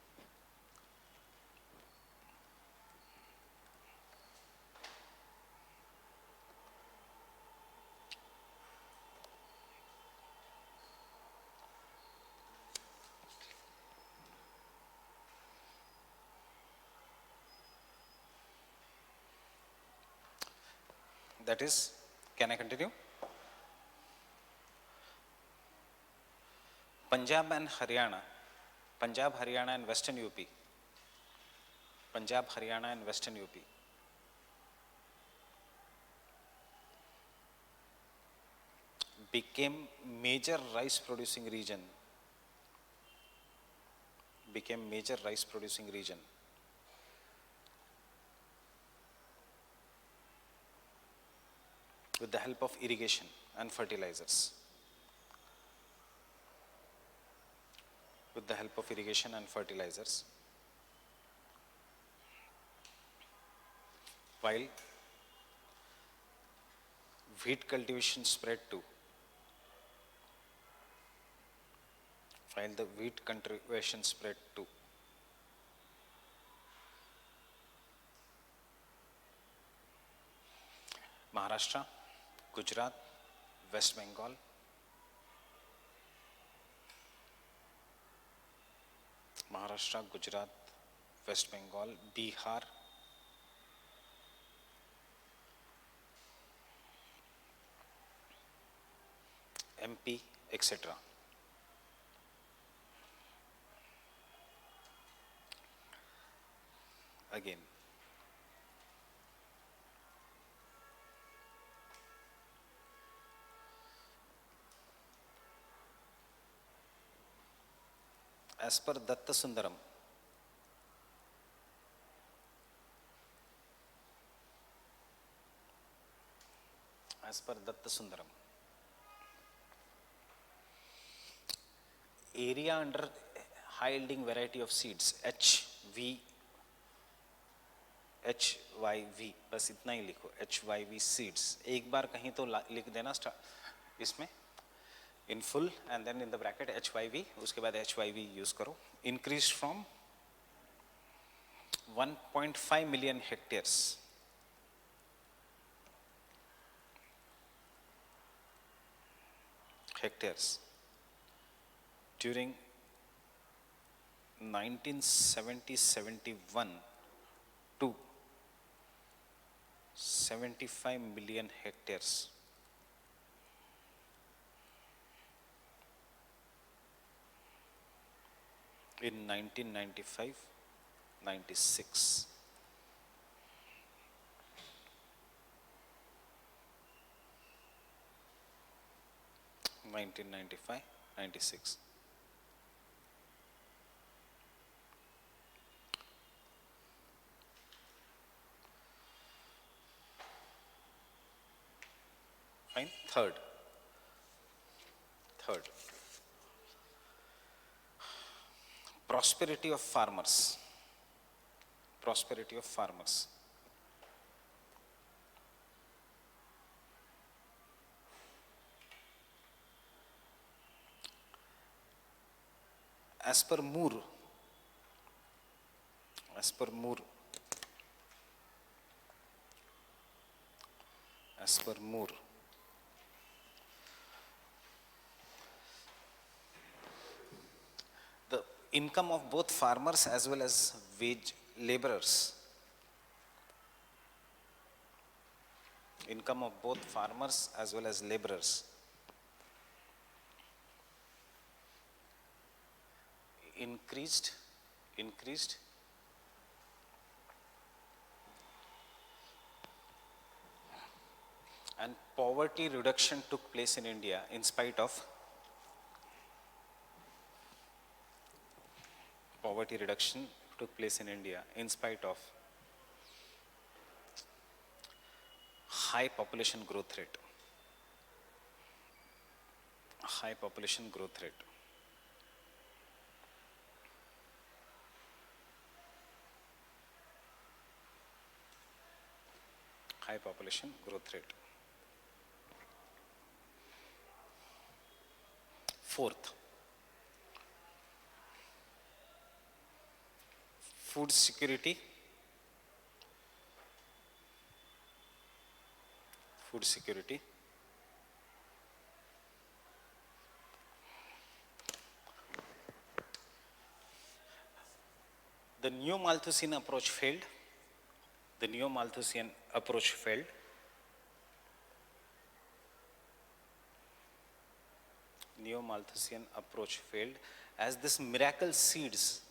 That is, can I continue? Punjab and Haryana, Punjab, Haryana and Western UP, Punjab, Haryana and Western UP became major rice producing region, with the help of irrigation and fertilizers. With the help of irrigation and fertilizers. While wheat cultivation spread to, Maharashtra, Gujarat, West Bengal, Bihar, MP, etc. Again, as per Datta Sundaram, area under high yielding variety of seeds HYV, बस इतना ही लिखो, HYV seeds. एक बार कहीं तो लिख देना इसमें in full and then in the bracket HYV, उसके बाद HYV use करो. Increased from 1.5 million hectares during 1970-71 to 75 million hectares in 1995-96. Fine. Third, prosperity of farmers. As per Moore, the income of both farmers as well as wage laborers, increased and poverty reduction took place in India in spite of high population growth rate. Fourth, food security. The Neo-Malthusian approach failed. Neo-Malthusian approach failed as this miracle seeds,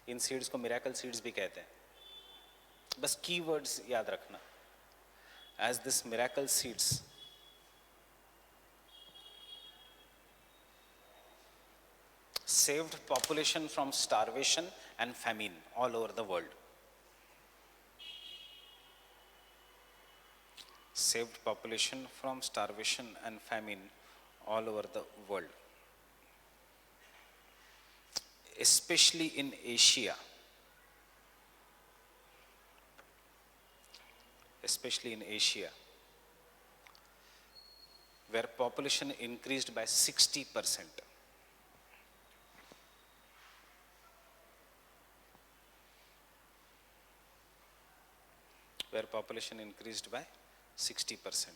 in seeds को miracle seeds भी कहते हैं, बस keywords याद रखना, as this miracle seeds saved population from starvation and famine all over the world. Saved population from starvation and famine all over the world. Especially in Asia. Especially in Asia, where population increased by 60%. Where population increased by 60%.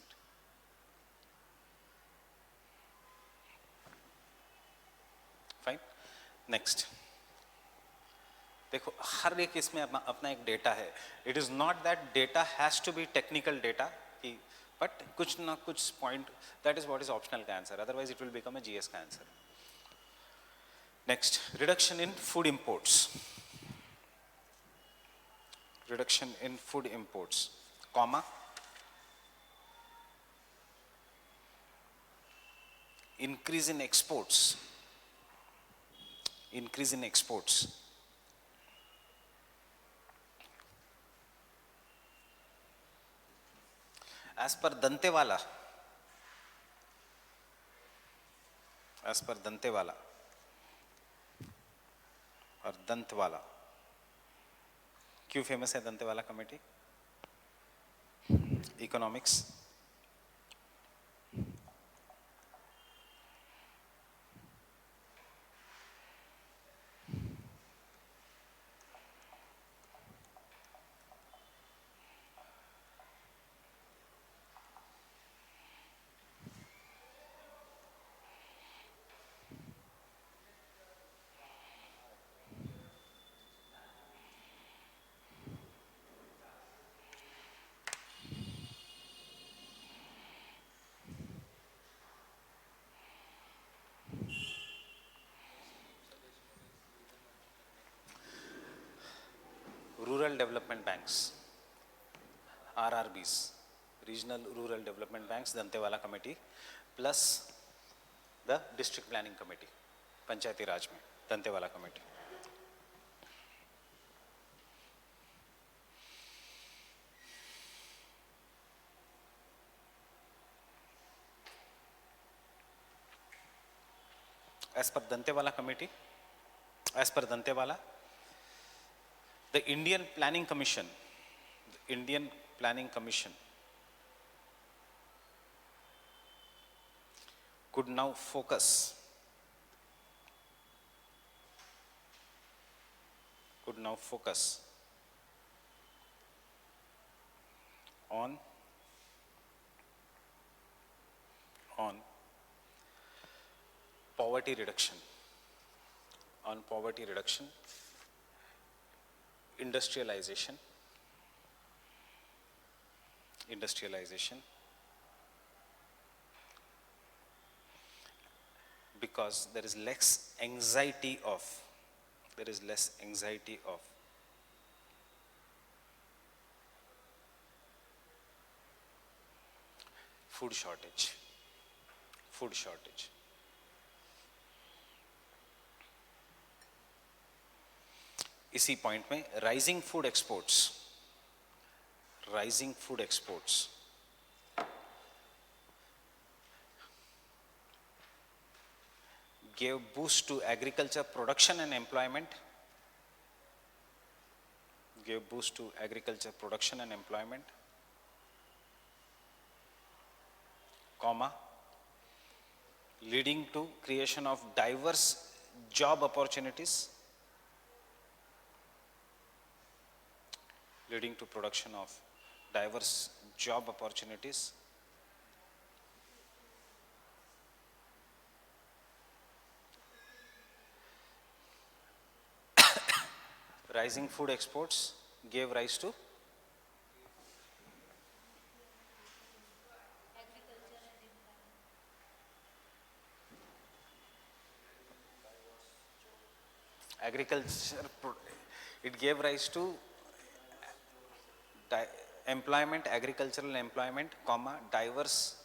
Fine. Next. देखो हर एक इसमें अपना एक data है. It is not that data has to be technical data, but कुछ ना कुछ point, that is what is optional का answer, otherwise it will become a GS का answer. Next, reduction in food imports. Reduction in food imports, comma, increase in exports, increase in exports. As per Dantewala, as per Dantewala और दंतवाला, क्यों famous है Dantewala committee? Economics, rural development banks, RRBs, regional rural development banks, Dantewala committee, plus the district planning committee, Panchayati Raj में Dantewala committee. As per Dantewala committee, as per Dantewala, the Indian Planning Commission could now focus on poverty reduction, industrialization, because there is less anxiety of food shortage. इसी point में rising food exports gave boost to agriculture production and employment, comma, leading to creation of diverse job opportunities, leading to production of diverse job opportunities, rising food exports gave rise to agriculture, it gave rise to employment, agricultural employment, comma, diverse.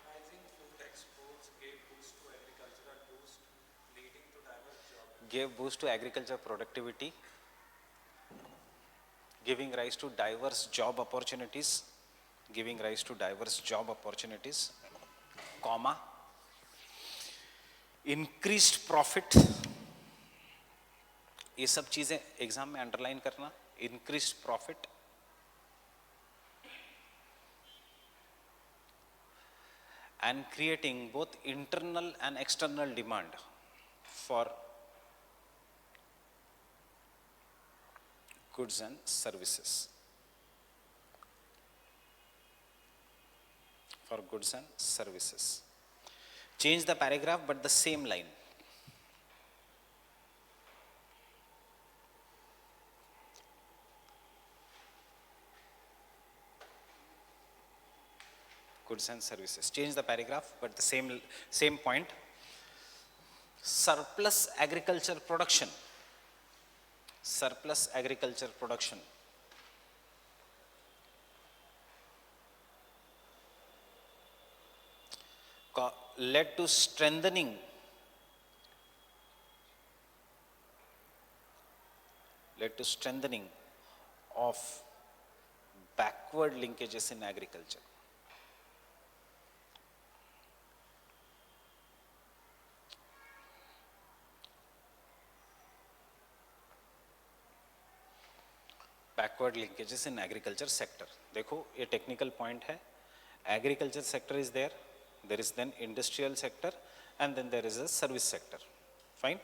Rising food exports gave boost to agricultural boost, leading to diverse jobs. Gave boost to agriculture productivity, giving rise to diverse job opportunities, giving rise to diverse job opportunities, comma, increased profit. ये सब चीजें exam में underline करना. increased profit, and creating both internal and external demand for goods and services. For goods and services. Change the paragraph, but the same line. Goods and services. Change the paragraph, but the same point. Surplus agriculture production. Surplus agriculture production. Led to strengthening of backward linkages in agriculture. Backward linkages in agriculture sector. देखो ये technical point है. Agriculture sector is there. There is then industrial sector and then there is a service sector. Fine.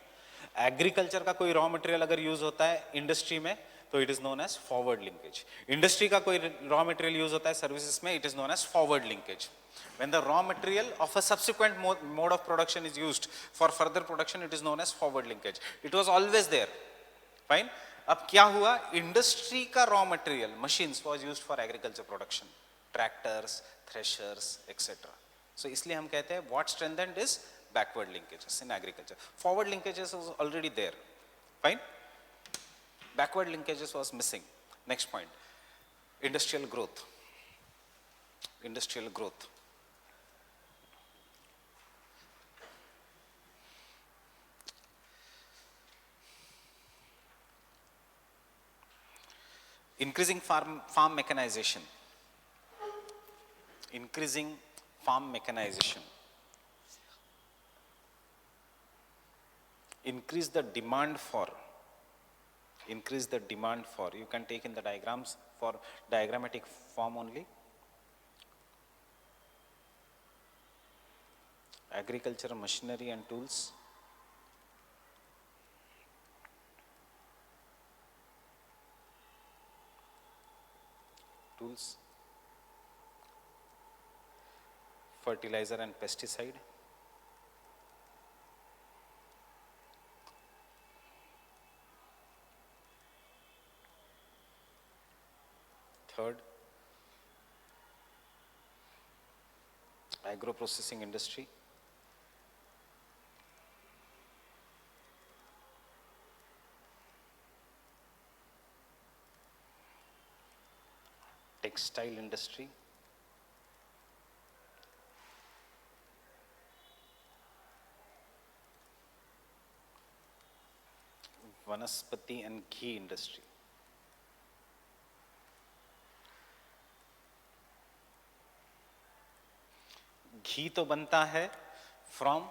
Agriculture का कोई raw material अगर use होता है industry में तो it is known as forward linkage. Industry का कोई raw material use होता है services में, it is known as forward linkage. When the raw material of a subsequent mode of production is used for further production, it is known as forward linkage. It was always there. Fine. अब क्या हुआ? Industry का raw material, machines was used for agriculture production, tractors, threshers, etc. So इसलिए हम कहते हैं what strengthened is backward linkages in agriculture. Forward linkages was already there. Fine. Backward linkages was missing. Next point. Industrial growth. Industrial growth. Increasing farm mechanization. Increasing farm mechanization. Increase the demand for. You can take in the diagrams for diagrammatic form only. Agriculture machinery and tools. Fertilizer and pesticide. Third, agro processing industry. Textile industry. Vanaspati and ghee industry. घी तो बनता है from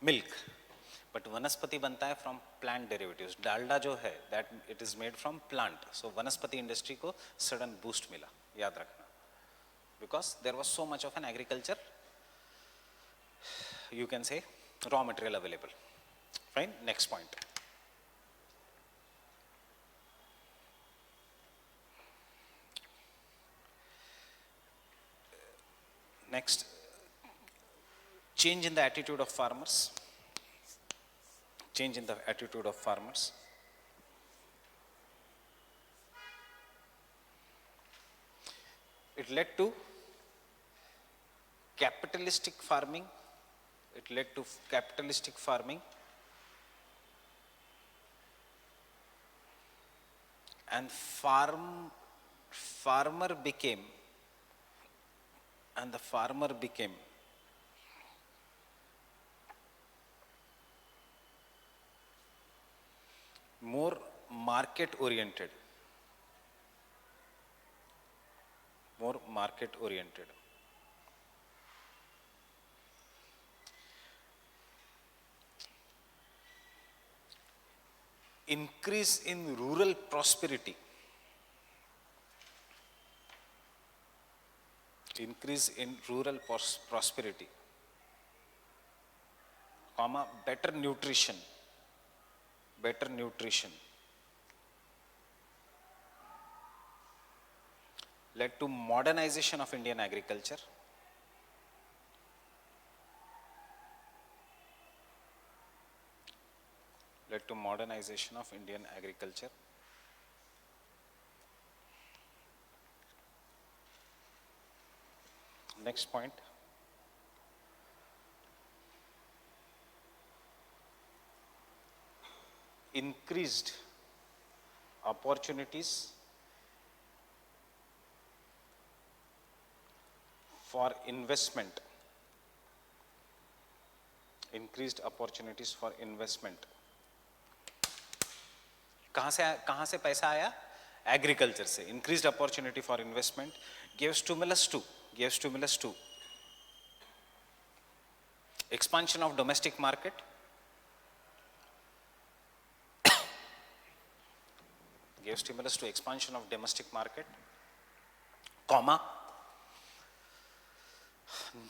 milk, but वनस्पति बनता है from plant derivatives. Dalda जो है that it is made from plant. So vanaspati industry को sudden boost मिला, याद रखना, because there was so much of an agriculture, you can say raw material available. Fine. Next point. Next, change in the attitude of farmers. Change in the attitude of farmers. It led to capitalistic farming. It led to capitalistic farming, and farmer became and the farmer became more market oriented, more market oriented. Increase in rural prosperity, increase in rural prosperity, comma, better nutrition, led to modernization of Indian agriculture, led to modernization of Indian agriculture. Next point. Increased opportunities for investment, increased opportunities for investment. कहाँ से पैसा आया? Agriculture से. Increased opportunity for investment gave stimulus to expansion of domestic market, gave stimulus to expansion of domestic market, comma,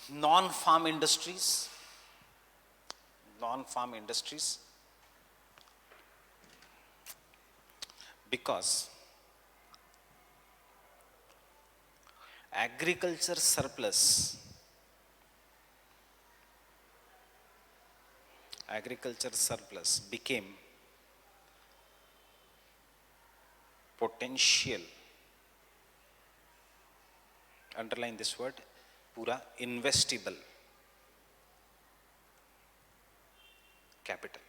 non-farm industries, because agriculture surplus became potential, underline this word, पूरा investable capital,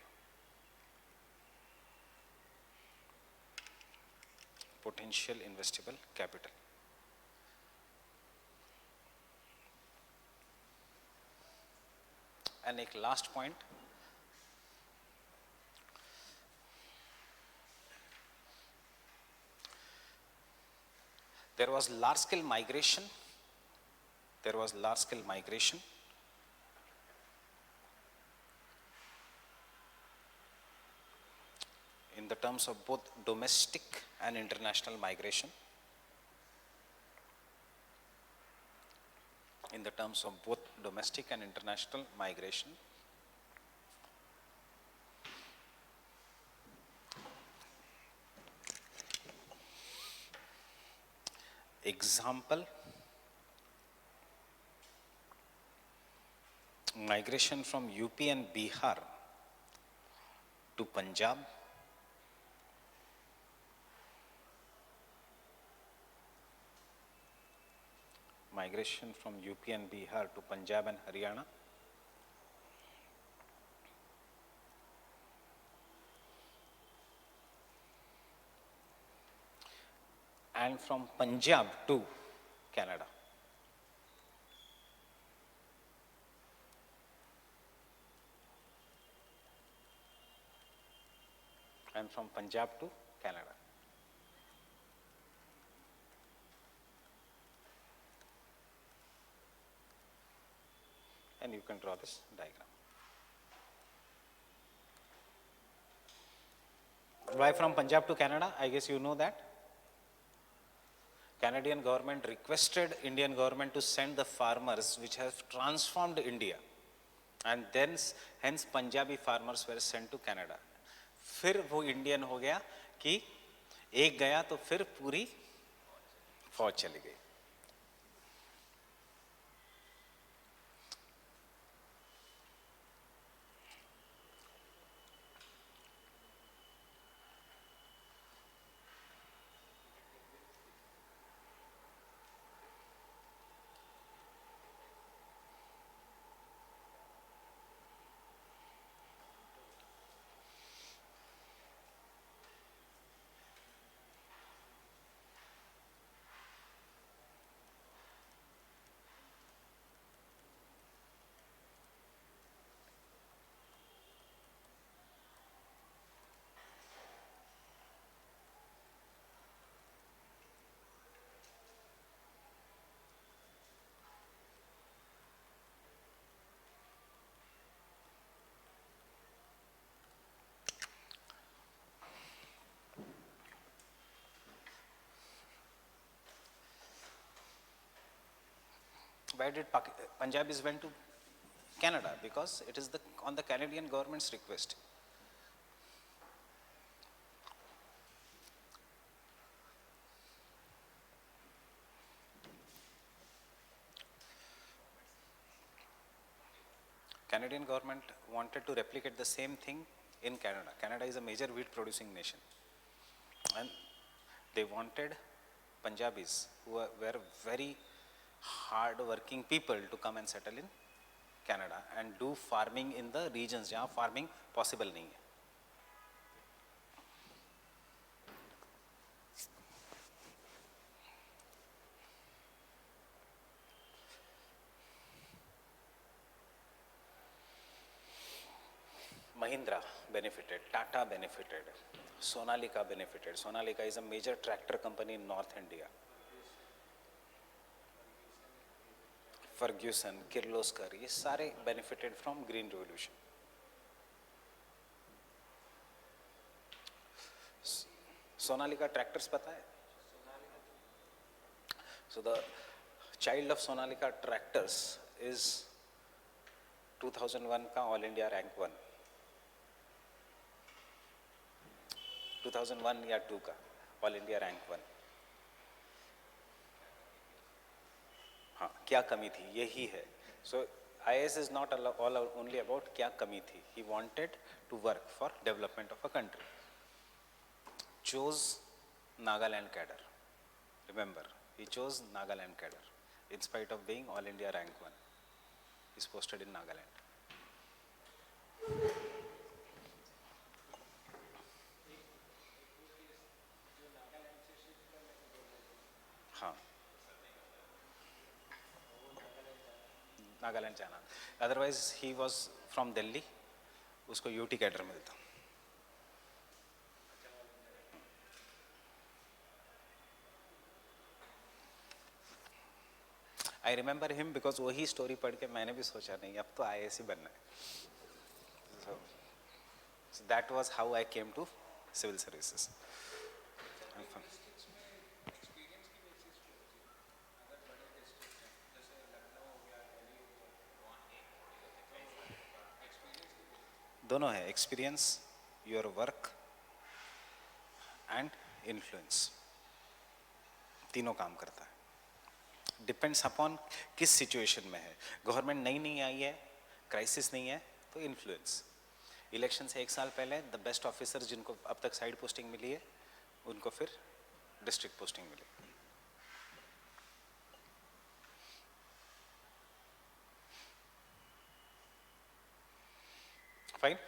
potential investable capital. And एक last point, there was large scale migration in the terms of both domestic and international migration, Example, migration from UP and Bihar to Punjab, and Haryana, and from Punjab to Canada. And you can draw this diagram. Why from Punjab to Canada? I guess you know that. Canadian government requested Indian government to send the farmers which have transformed India, and then hence Punjabi farmers were sent to Canada. फिर वो Indian हो गया कि एक गया तो फिर पूरी फौज चली गई. Why did Punjabis went to Canada? Because it is on the Canadian government's request. Canadian government wanted to replicate the same thing in Canada. Canada is a major wheat producing nation. And they wanted Punjabis, who were very hard working people, to come and settle in Canada and do farming in the regions जहाँ farming possible नहीं है. Mahindra benefited, Tata benefited, Sonalika benefited. Sonalika is a major tractor company in North India. Ferguson, Kirloskar, ये सारे benefited from Green Revolution. Sonalika tractors पता है? So the child of Sonalika tractors is 2001 का All India rank 1. 2001 या 2 का All India rank 1. हाँ, क्या कमी थी यही है. So IAS is not all only about क्या कमी थी. He wanted to work for development of a country. Chose Nagaland cadre. Remember, he chose Nagaland cadre in spite of being All India rank 1. He's posted in Nagaland. हाँ, नागालैंड जाना. Otherwise he was from Delhi, उसको UT cadre मिलता. I remember him because वही story पढ़ के मैंने भी सोचा नहीं अब तो IAS ही बनना है. So that was how I came to civil services. दोनों है, experience, your work and influence, तीनों काम करता है. डिपेंड्स अपॉन किस सिचुएशन में है. गवर्नमेंट नई नहीं आई है, क्राइसिस नहीं है, तो इन्फ्लुएंस. इलेक्शन से 1 साल पहले द बेस्ट ऑफिसर जिनको अब तक साइड पोस्टिंग मिली है उनको फिर district posting milli. Fine.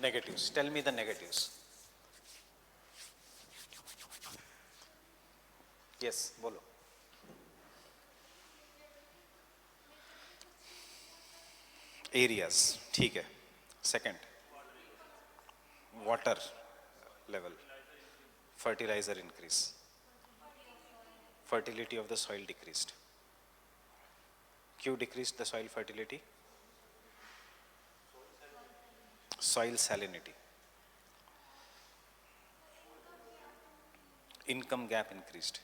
Negatives. Tell me the negatives. Yes, बोलो. Areas, ठीक है. Second, water level, fertilizer increase, fertility of the soil decreased. क्यों decreased the soil fertility? Soil salinity. Income gap increased.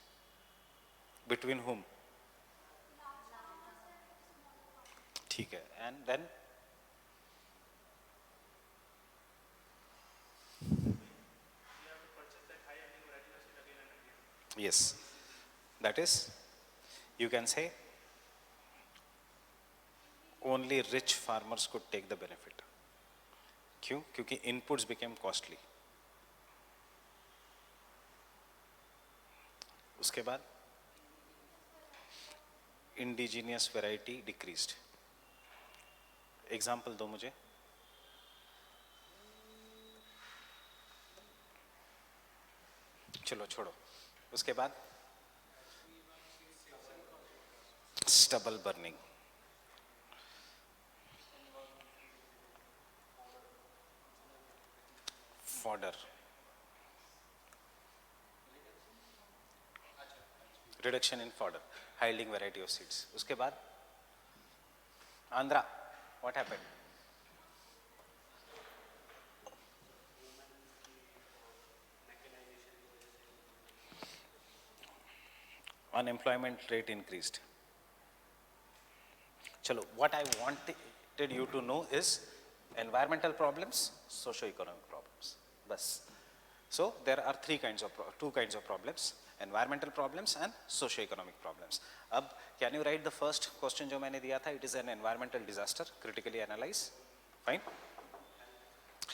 Between whom? ठीक है. And then yes, that is, you can say only rich farmers could take the benefit. क्यों? क्योंकि inputs became costly. उसके बाद indigenous variety decreased. Example दो मुझे. चलो छोड़ो. उसके बाद stubble burning, fodder, reduction in fodder, high yielding variety of seeds. उसके बाद Andhra, what happened? unemployment rate increased. Chalo, what I wanted you to know is environmental problems, socio-economic problems. Bas. So there are two kinds of problems, environmental problems and socio-economic problems. Ab, can you write the first question जो मैंने दिया था? It is an environmental disaster, critically analyze. Fine.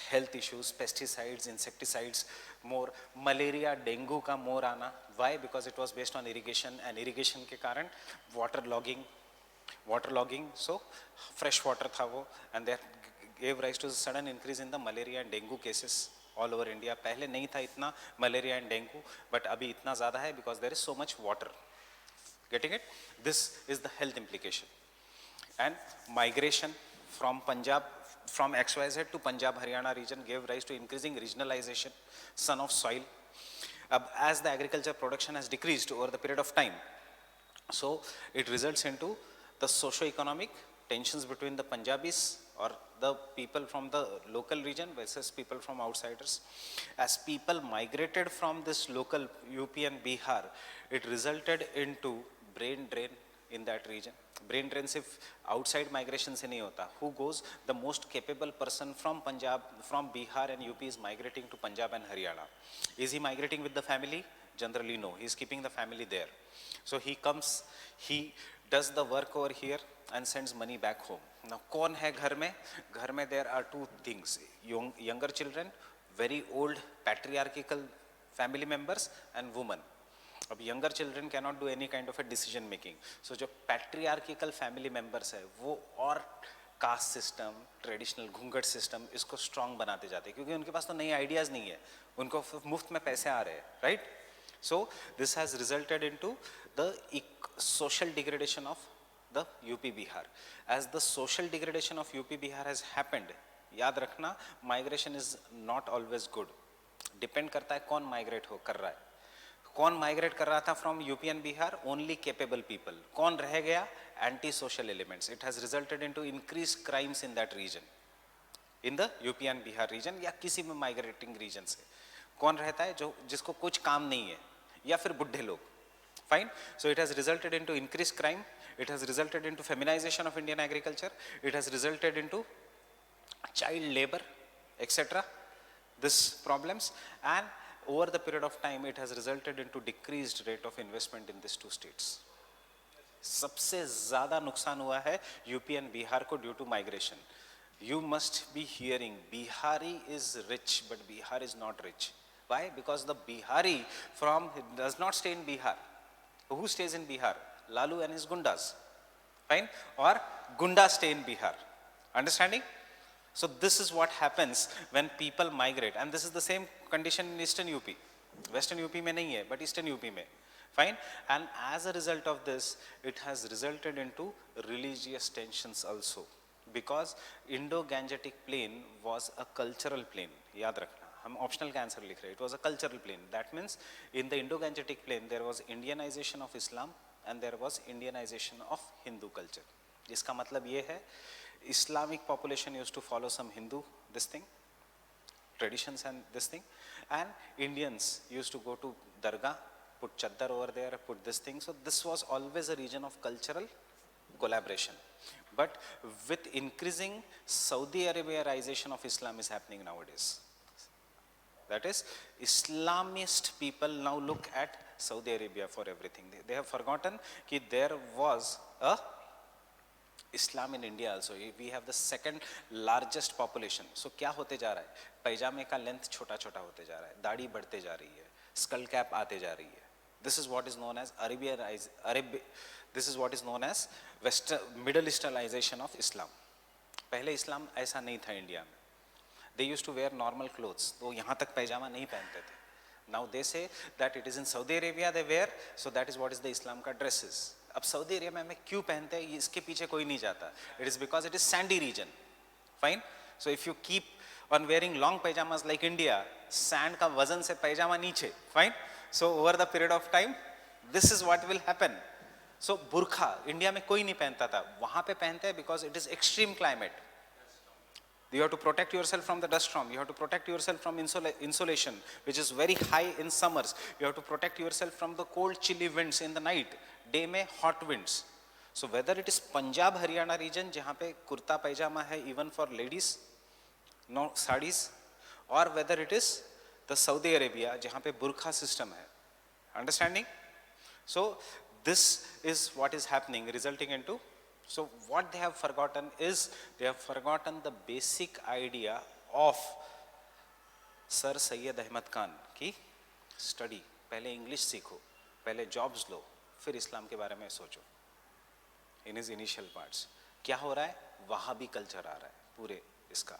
Health issues, pesticides, insecticides, more malaria, dengue का more आना. Why? Because it was based on irrigation, and irrigation के कारण waterlogging, so fresh water था वो, and that gave rise to a sudden increase in the malaria and dengue cases all over India. पहले नहीं था इतना malaria and dengue, but अभी इतना ज़्यादा है because there is so much water. Getting it? This is the health implication. And migration from Punjab, from XYZ to Punjab Haryana region gave rise to increasing regionalization, son of soil. As the agriculture production has decreased over the period of time, so it results into the socio-economic tensions between the Punjabis or the people from the local region versus people from outsiders. As people migrated from this local UP and Bihar, it resulted into brain drain in that region. Brain drains if outside migration se nahi hota. Who goes? The most capable person from Punjab, from Bihar and UP is migrating to Punjab and Haryana. Is he migrating with the family? Generally no. He is keeping the family there. So he comes, he does the work over here and sends money back home. Now, कौन है घर में? घर में there are two things: younger children, very old patriarchal family members, and women. अब younger children cannot do any kind of a decision making. So जो patriarchal family members है, वो और caste system, traditional घूंघट system इसको strong बनाते जाते हैं, क्योंकि उनके पास तो नई ideas नहीं है, उनको मुफ्त में पैसे आ रहे हैं, right? So this has resulted into the social degradation of the UP Bihar. As the social degradation of UP Bihar has happened, याद रखना, migration is not always good. Depend करता है कौन migrate कर रहा है. कौन migrate कर रहा था from UP and Bihar? Only capable people. कौन रह गया? Anti-social elements. It has resulted into increased crimes in that region. In the UP and Bihar region या किसी भी migrating region से. कौन रहता है जो जिसको कुछ काम नहीं है या फिर बुढ़े लोग. Fine. So it has resulted into increased crime. It has resulted into feminization of Indian agriculture. It has resulted into child labor, etc. These problems, and over the period of time, it has resulted into decreased rate of investment in these two states. सबसे ज़्यादा नुकसान हुआ है UP and Bihar को due to migration. You must be hearing Bihari is rich, but Bihar is not rich. Why? Because the Bihari does not stay in Bihar. Who stays in Bihar? Lalu and his gundas. Fine? Or gundas stay in Bihar. Understanding? So this is what happens when people migrate, and this is the same condition in Eastern UP. Western UP में नहीं है, but Eastern UP में. Fine? And as a result of this, it has resulted into religious tensions also. Because Indo-Gangetic plain was a cultural plain. याद रखना. हम optional का answer लिख रहे हैं. It was a cultural plain. That means in the Indo-Gangetic plain there was Indianization of Islam and there was Indianization of Hindu culture. इसका मतलब ये है, Islamic population used to follow some Hindu traditions and this thing, and Indians used to go to Dargah, put chaddar over there, put this thing. So this was always a region of cultural collaboration. But with increasing Saudi Arabiaization of Islam is happening nowadays. That is, Islamist people now look at Saudi Arabia for everything. They have forgotten that there was a Islam in India also. We have the second largest population. So क्या होते जा रहा है? पैजामे का length छोटा छोटा होते जा रहा है, दाढ़ी बढ़ते जा रही है, skull cap आते जा रही है. This is what is known as This is what is known as Middle Easternization of Islam. पहले इस्लाम ऐसा नहीं था इंडिया में. They used to wear normal clothes. तो यहाँ तक पैजामा नहीं पहनते थे. Now they say that it is in Saudi Arabia they wear, so that is what is the Islam का dresses. अब सऊदी अरेबिया में क्यों पहनते हैं, इसके पीछे कोई नहीं जाता. It is because it is sandy region. Fine. So if you keep on wearing long pajamas like India, sand का वजन से पैजामा नीचे. Fine. So over the period of time, this is what will happen. So burqa India में कोई नहीं पहनता था, वहाँ पे पहनते हैं because it is extreme climate. You have to protect yourself from the dust storm. You have to protect yourself from insolation, which is very high in summers. You have to protect yourself from the cold, chilly winds in the night. Day में hot winds. So whether it is Punjab, Haryana region, जहाँ पे कुर्ता पैजामा है even for ladies, no sarees, or whether it is the Saudi Arabia, जहाँ पे burqa system है. Understanding? So this is what is happening, resulting into. So what they have forgotten is, they have forgotten the basic idea of Sir Syed Ahmad Khan की study. पहले English सीखो, पहले jobs लो, फिर इस्लाम के बारे में सोचो. In his initial parts, क्या हो रहा है? वहाबी culture आ रहा है पूरे इसका.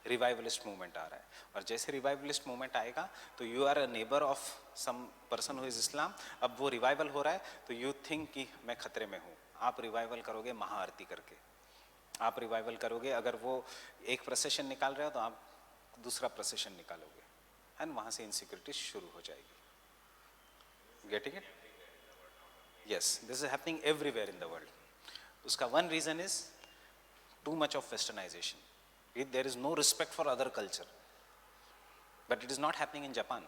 रिवाइवलिस्ट मूवमेंट आ रहा है, और जैसे रिवाइवलिस्ट मूवमेंट आएगा तो you are a neighbour of some person who is Islam. अब वो रिवाइवल हो रहा है तो यू थिंक कि मैं खतरे में हूँ. आप रिवाइवल करोगे महाआरती करके, आप रिवाइवल करोगे, अगर वो एक प्रोसेशन निकाल रहे हो तो आप दूसरा प्रोसेशन निकालोगे, एंड वहाँ से इनसिक्योरिटी शुरू हो जाएगी. Getting it? Yes, this is happening everywhere in the world. उसका one reason is too much of westernisation. There is no respect for other culture, but it is not happening in Japan.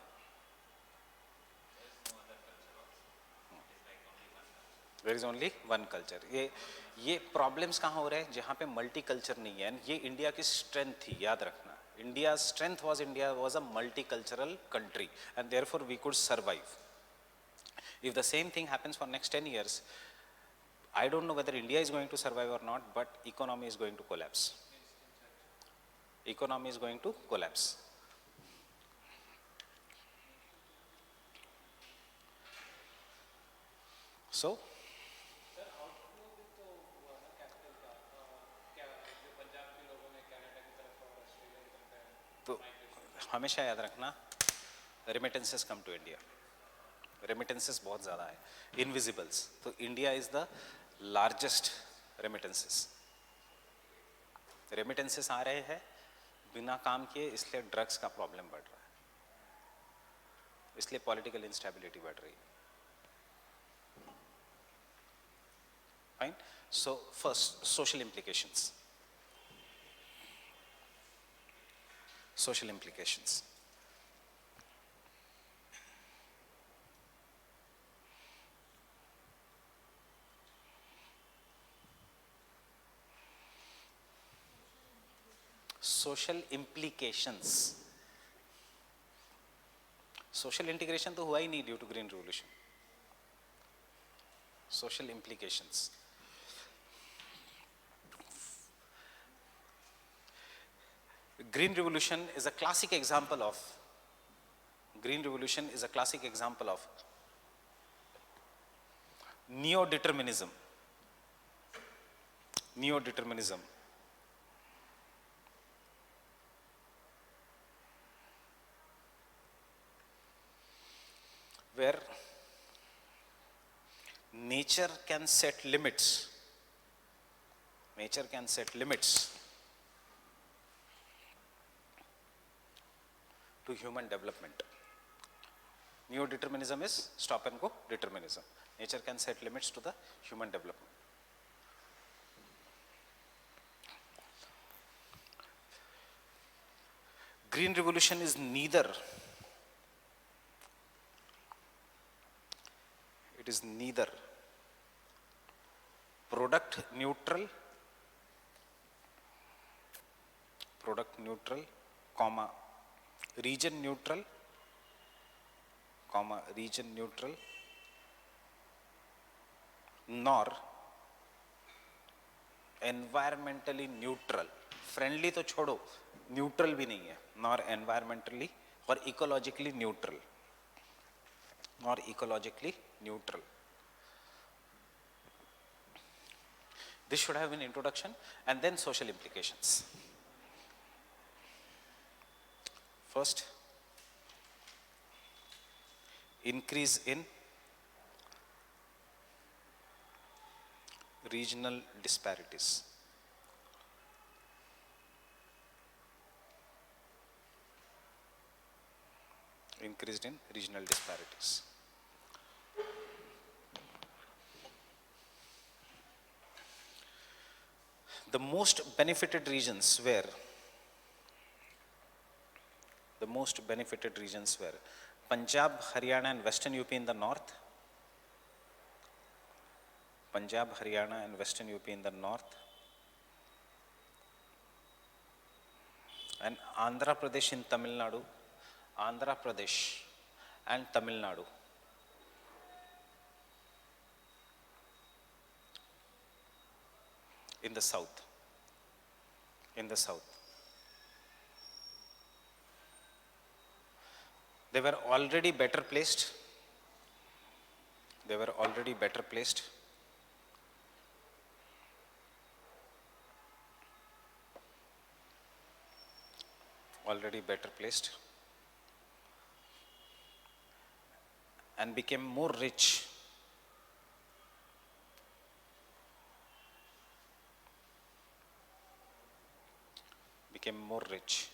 There is only one culture. ये problems कहाँ हो रहे हैं? जहाँ पे multicultural नहीं है. ये इंडिया की strength थी, याद रखना. India's strength was India was a multicultural country, and therefore we could survive. If the same thing happens for next 10 years, I don't know whether India is going to survive or not, but economy is going to collapse. Economy is going to collapse. So, sir outflow भी तो हुआ ना capital का, क्या जो पंजाब के लोगों ने कनाडा की तरफ और ऑस्ट्रेलिया की तरफ तो हमेशा याद रखना, remittances come to India. Remittances बहुत ज़्यादा है, इनविजिबल्स. तो India is the largest remittances. Remittances आ रहे हैं बिना काम किए, इसलिए ड्रग्स का प्रॉब्लम बढ़ रहा है, इसलिए पॉलिटिकल इंस्टेबिलिटी बढ़ रही है. Fine. So first, social implications. Social implications. Social implications. Social integration तो हुआ ही नहीं due to green revolution. Social implications. Green revolution is a classic example of neo-determinism. Where nature can set limits. To human development. Neo-determinism is stop and go determinism. Nature can set limits to the human development. Green revolution is neither product neutral, comma region neutral, nor environmentally neutral. Friendly तो छोड़ो, neutral भी नहीं है. Nor environmentally or ecologically neutral. This should have been introduction, and then social implications. First, increase in regional disparities. The most benefited regions were the most benefited regions were Punjab, Haryana and Western UP in the north, Punjab, Haryana and Western UP in the north, and Andhra Pradesh in Tamil Nadu, Andhra Pradesh and Tamil Nadu. In the south, in the south. They were already better placed. They were already better placed. Already better placed. And became more rich. Became more rich.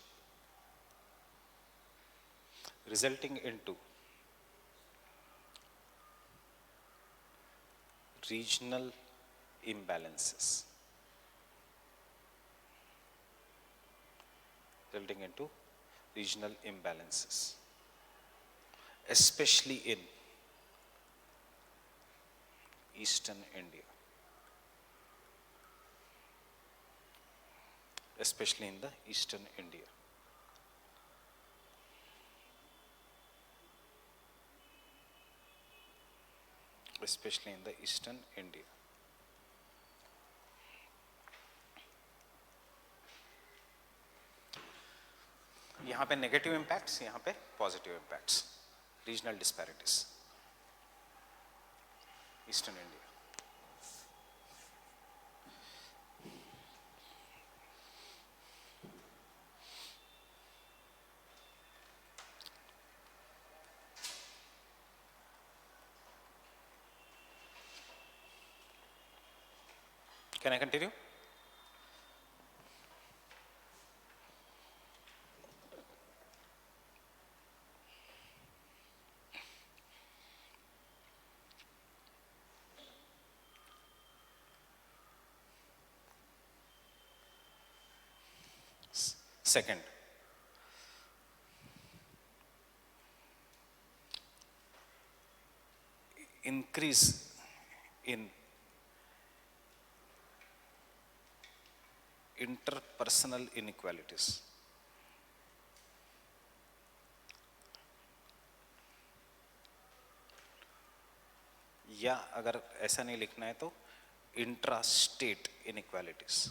Resulting into regional imbalances. Resulting into regional imbalances, especially in eastern India. Especially in the eastern India. Especially in the eastern India. यहाँ पे negative impacts, यहाँ पे positive impacts, regional disparities, eastern India. Can I continue? Second, increase in interpersonal inequalities. या अगर ऐसा नहीं लिखना है तो intra state inequalities.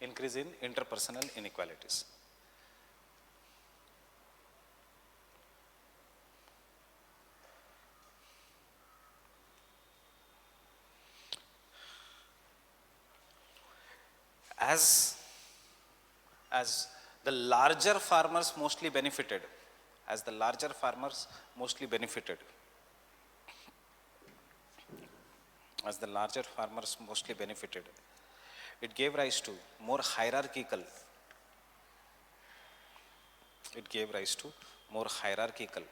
Increase in interpersonal inequalities. As the larger farmers mostly benefited, as the larger farmers mostly benefited, as the larger farmers mostly benefited, it gave rise to more hierarchical, it gave rise to more hierarchical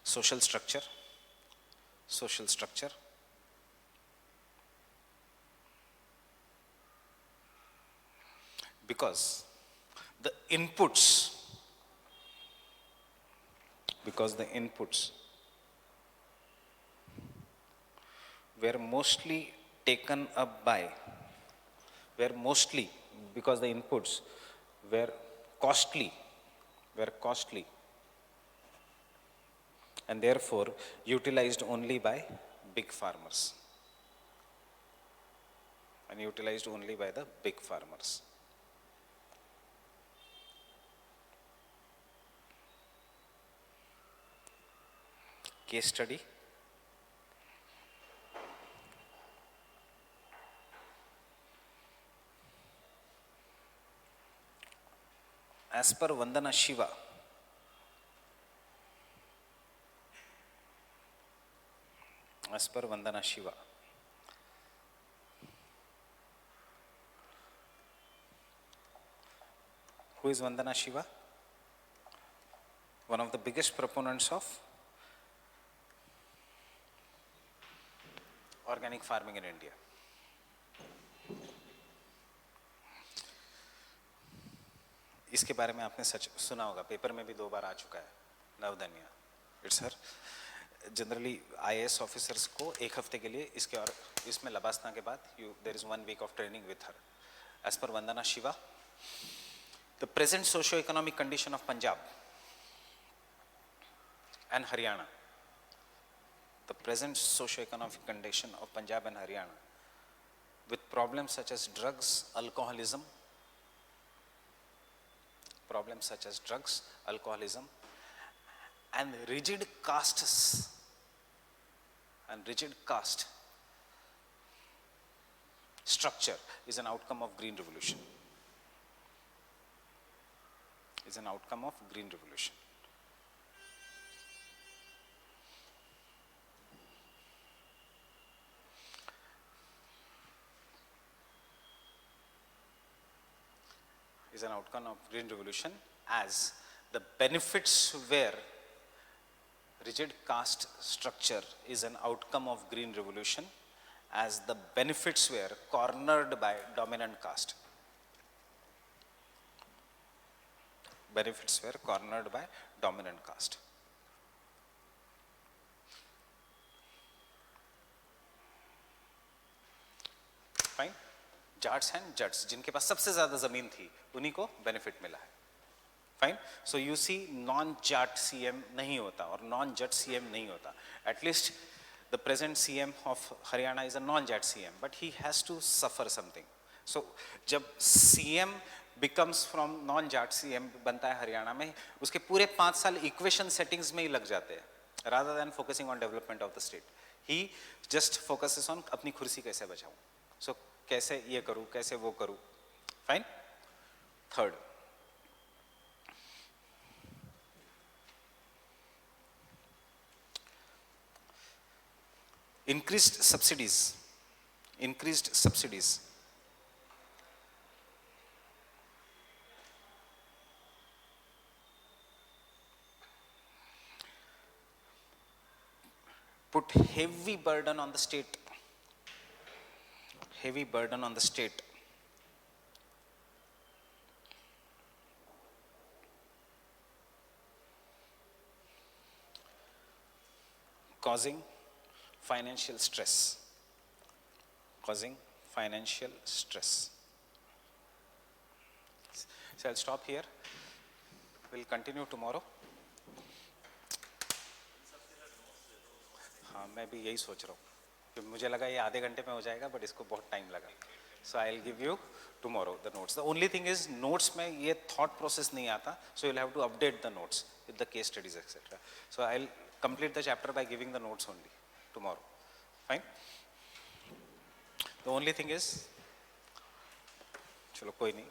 social structure, because the inputs were mostly taken up by, because the inputs were costly and therefore utilized only by big farmers. And utilized only by the big farmers. Case study. As per Vandana Shiva, who is Vandana Shiva? One of the biggest proponents of organic farming in India. इसके बारे में आपने सच सुना होगा, paper में भी 2 बार आ चुका है, नवधन्या। इट्स हर जनरली IAS ऑफिसर्स को 1 हफ्ते के लिए इसके और इसमें लबासना के बाद there is 1 week of training with her. As per Vandana Shiva, the present socio economic condition of Punjab and Haryana, the present socio-economic condition of Punjab and Haryana, with problems such as drugs, alcoholism, and rigid castes and rigid caste structure is an outcome of Green Revolution. Is an outcome of Green Revolution. Is an outcome of Green Revolution, as the benefits were rigid caste structure is an outcome of Green Revolution, as the benefits were cornered by dominant caste. Benefits were cornered by dominant caste. Fine. Jats and Jatts, जिनके पास सबसे ज्यादा जमीन थी, उन्हीं को benefit मिला है। Fine. So you see non Jat CM नहीं होता और नॉन जट CM नहीं होता। At least the present CM of Haryana is a non Jat CM, but he has to suffer something. So जब CM becomes from non Jat CM बनता है हरियाणा में, उसके पूरे 5 साल इक्वेशन सेटिंग्स में ही लग जाते हैं, rather than focusing on development of the state. He just focuses on अपनी कुर्सी कैसे बचाऊं, सो कैसे ये करूं, कैसे वो करूं। Fine. Third, increased subsidies, put heavy burden on the state, causing financial stress. So I'll stop here. We'll continue tomorrow. हाँ, मैं भी यही सोच रहा हूँ, क्योंकि मुझे लगा ये आधे घंटे में हो जाएगा, बट इसको बहुत टाइम लगा। So I'll give you tomorrow the notes. The only thing is notes में ये thought process नहीं आता, so you'll have to update the notes with the case studies etc. So I'll complete the chapter by giving the notes only tomorrow. Fine. The only thing is, चलो कोई नहीं,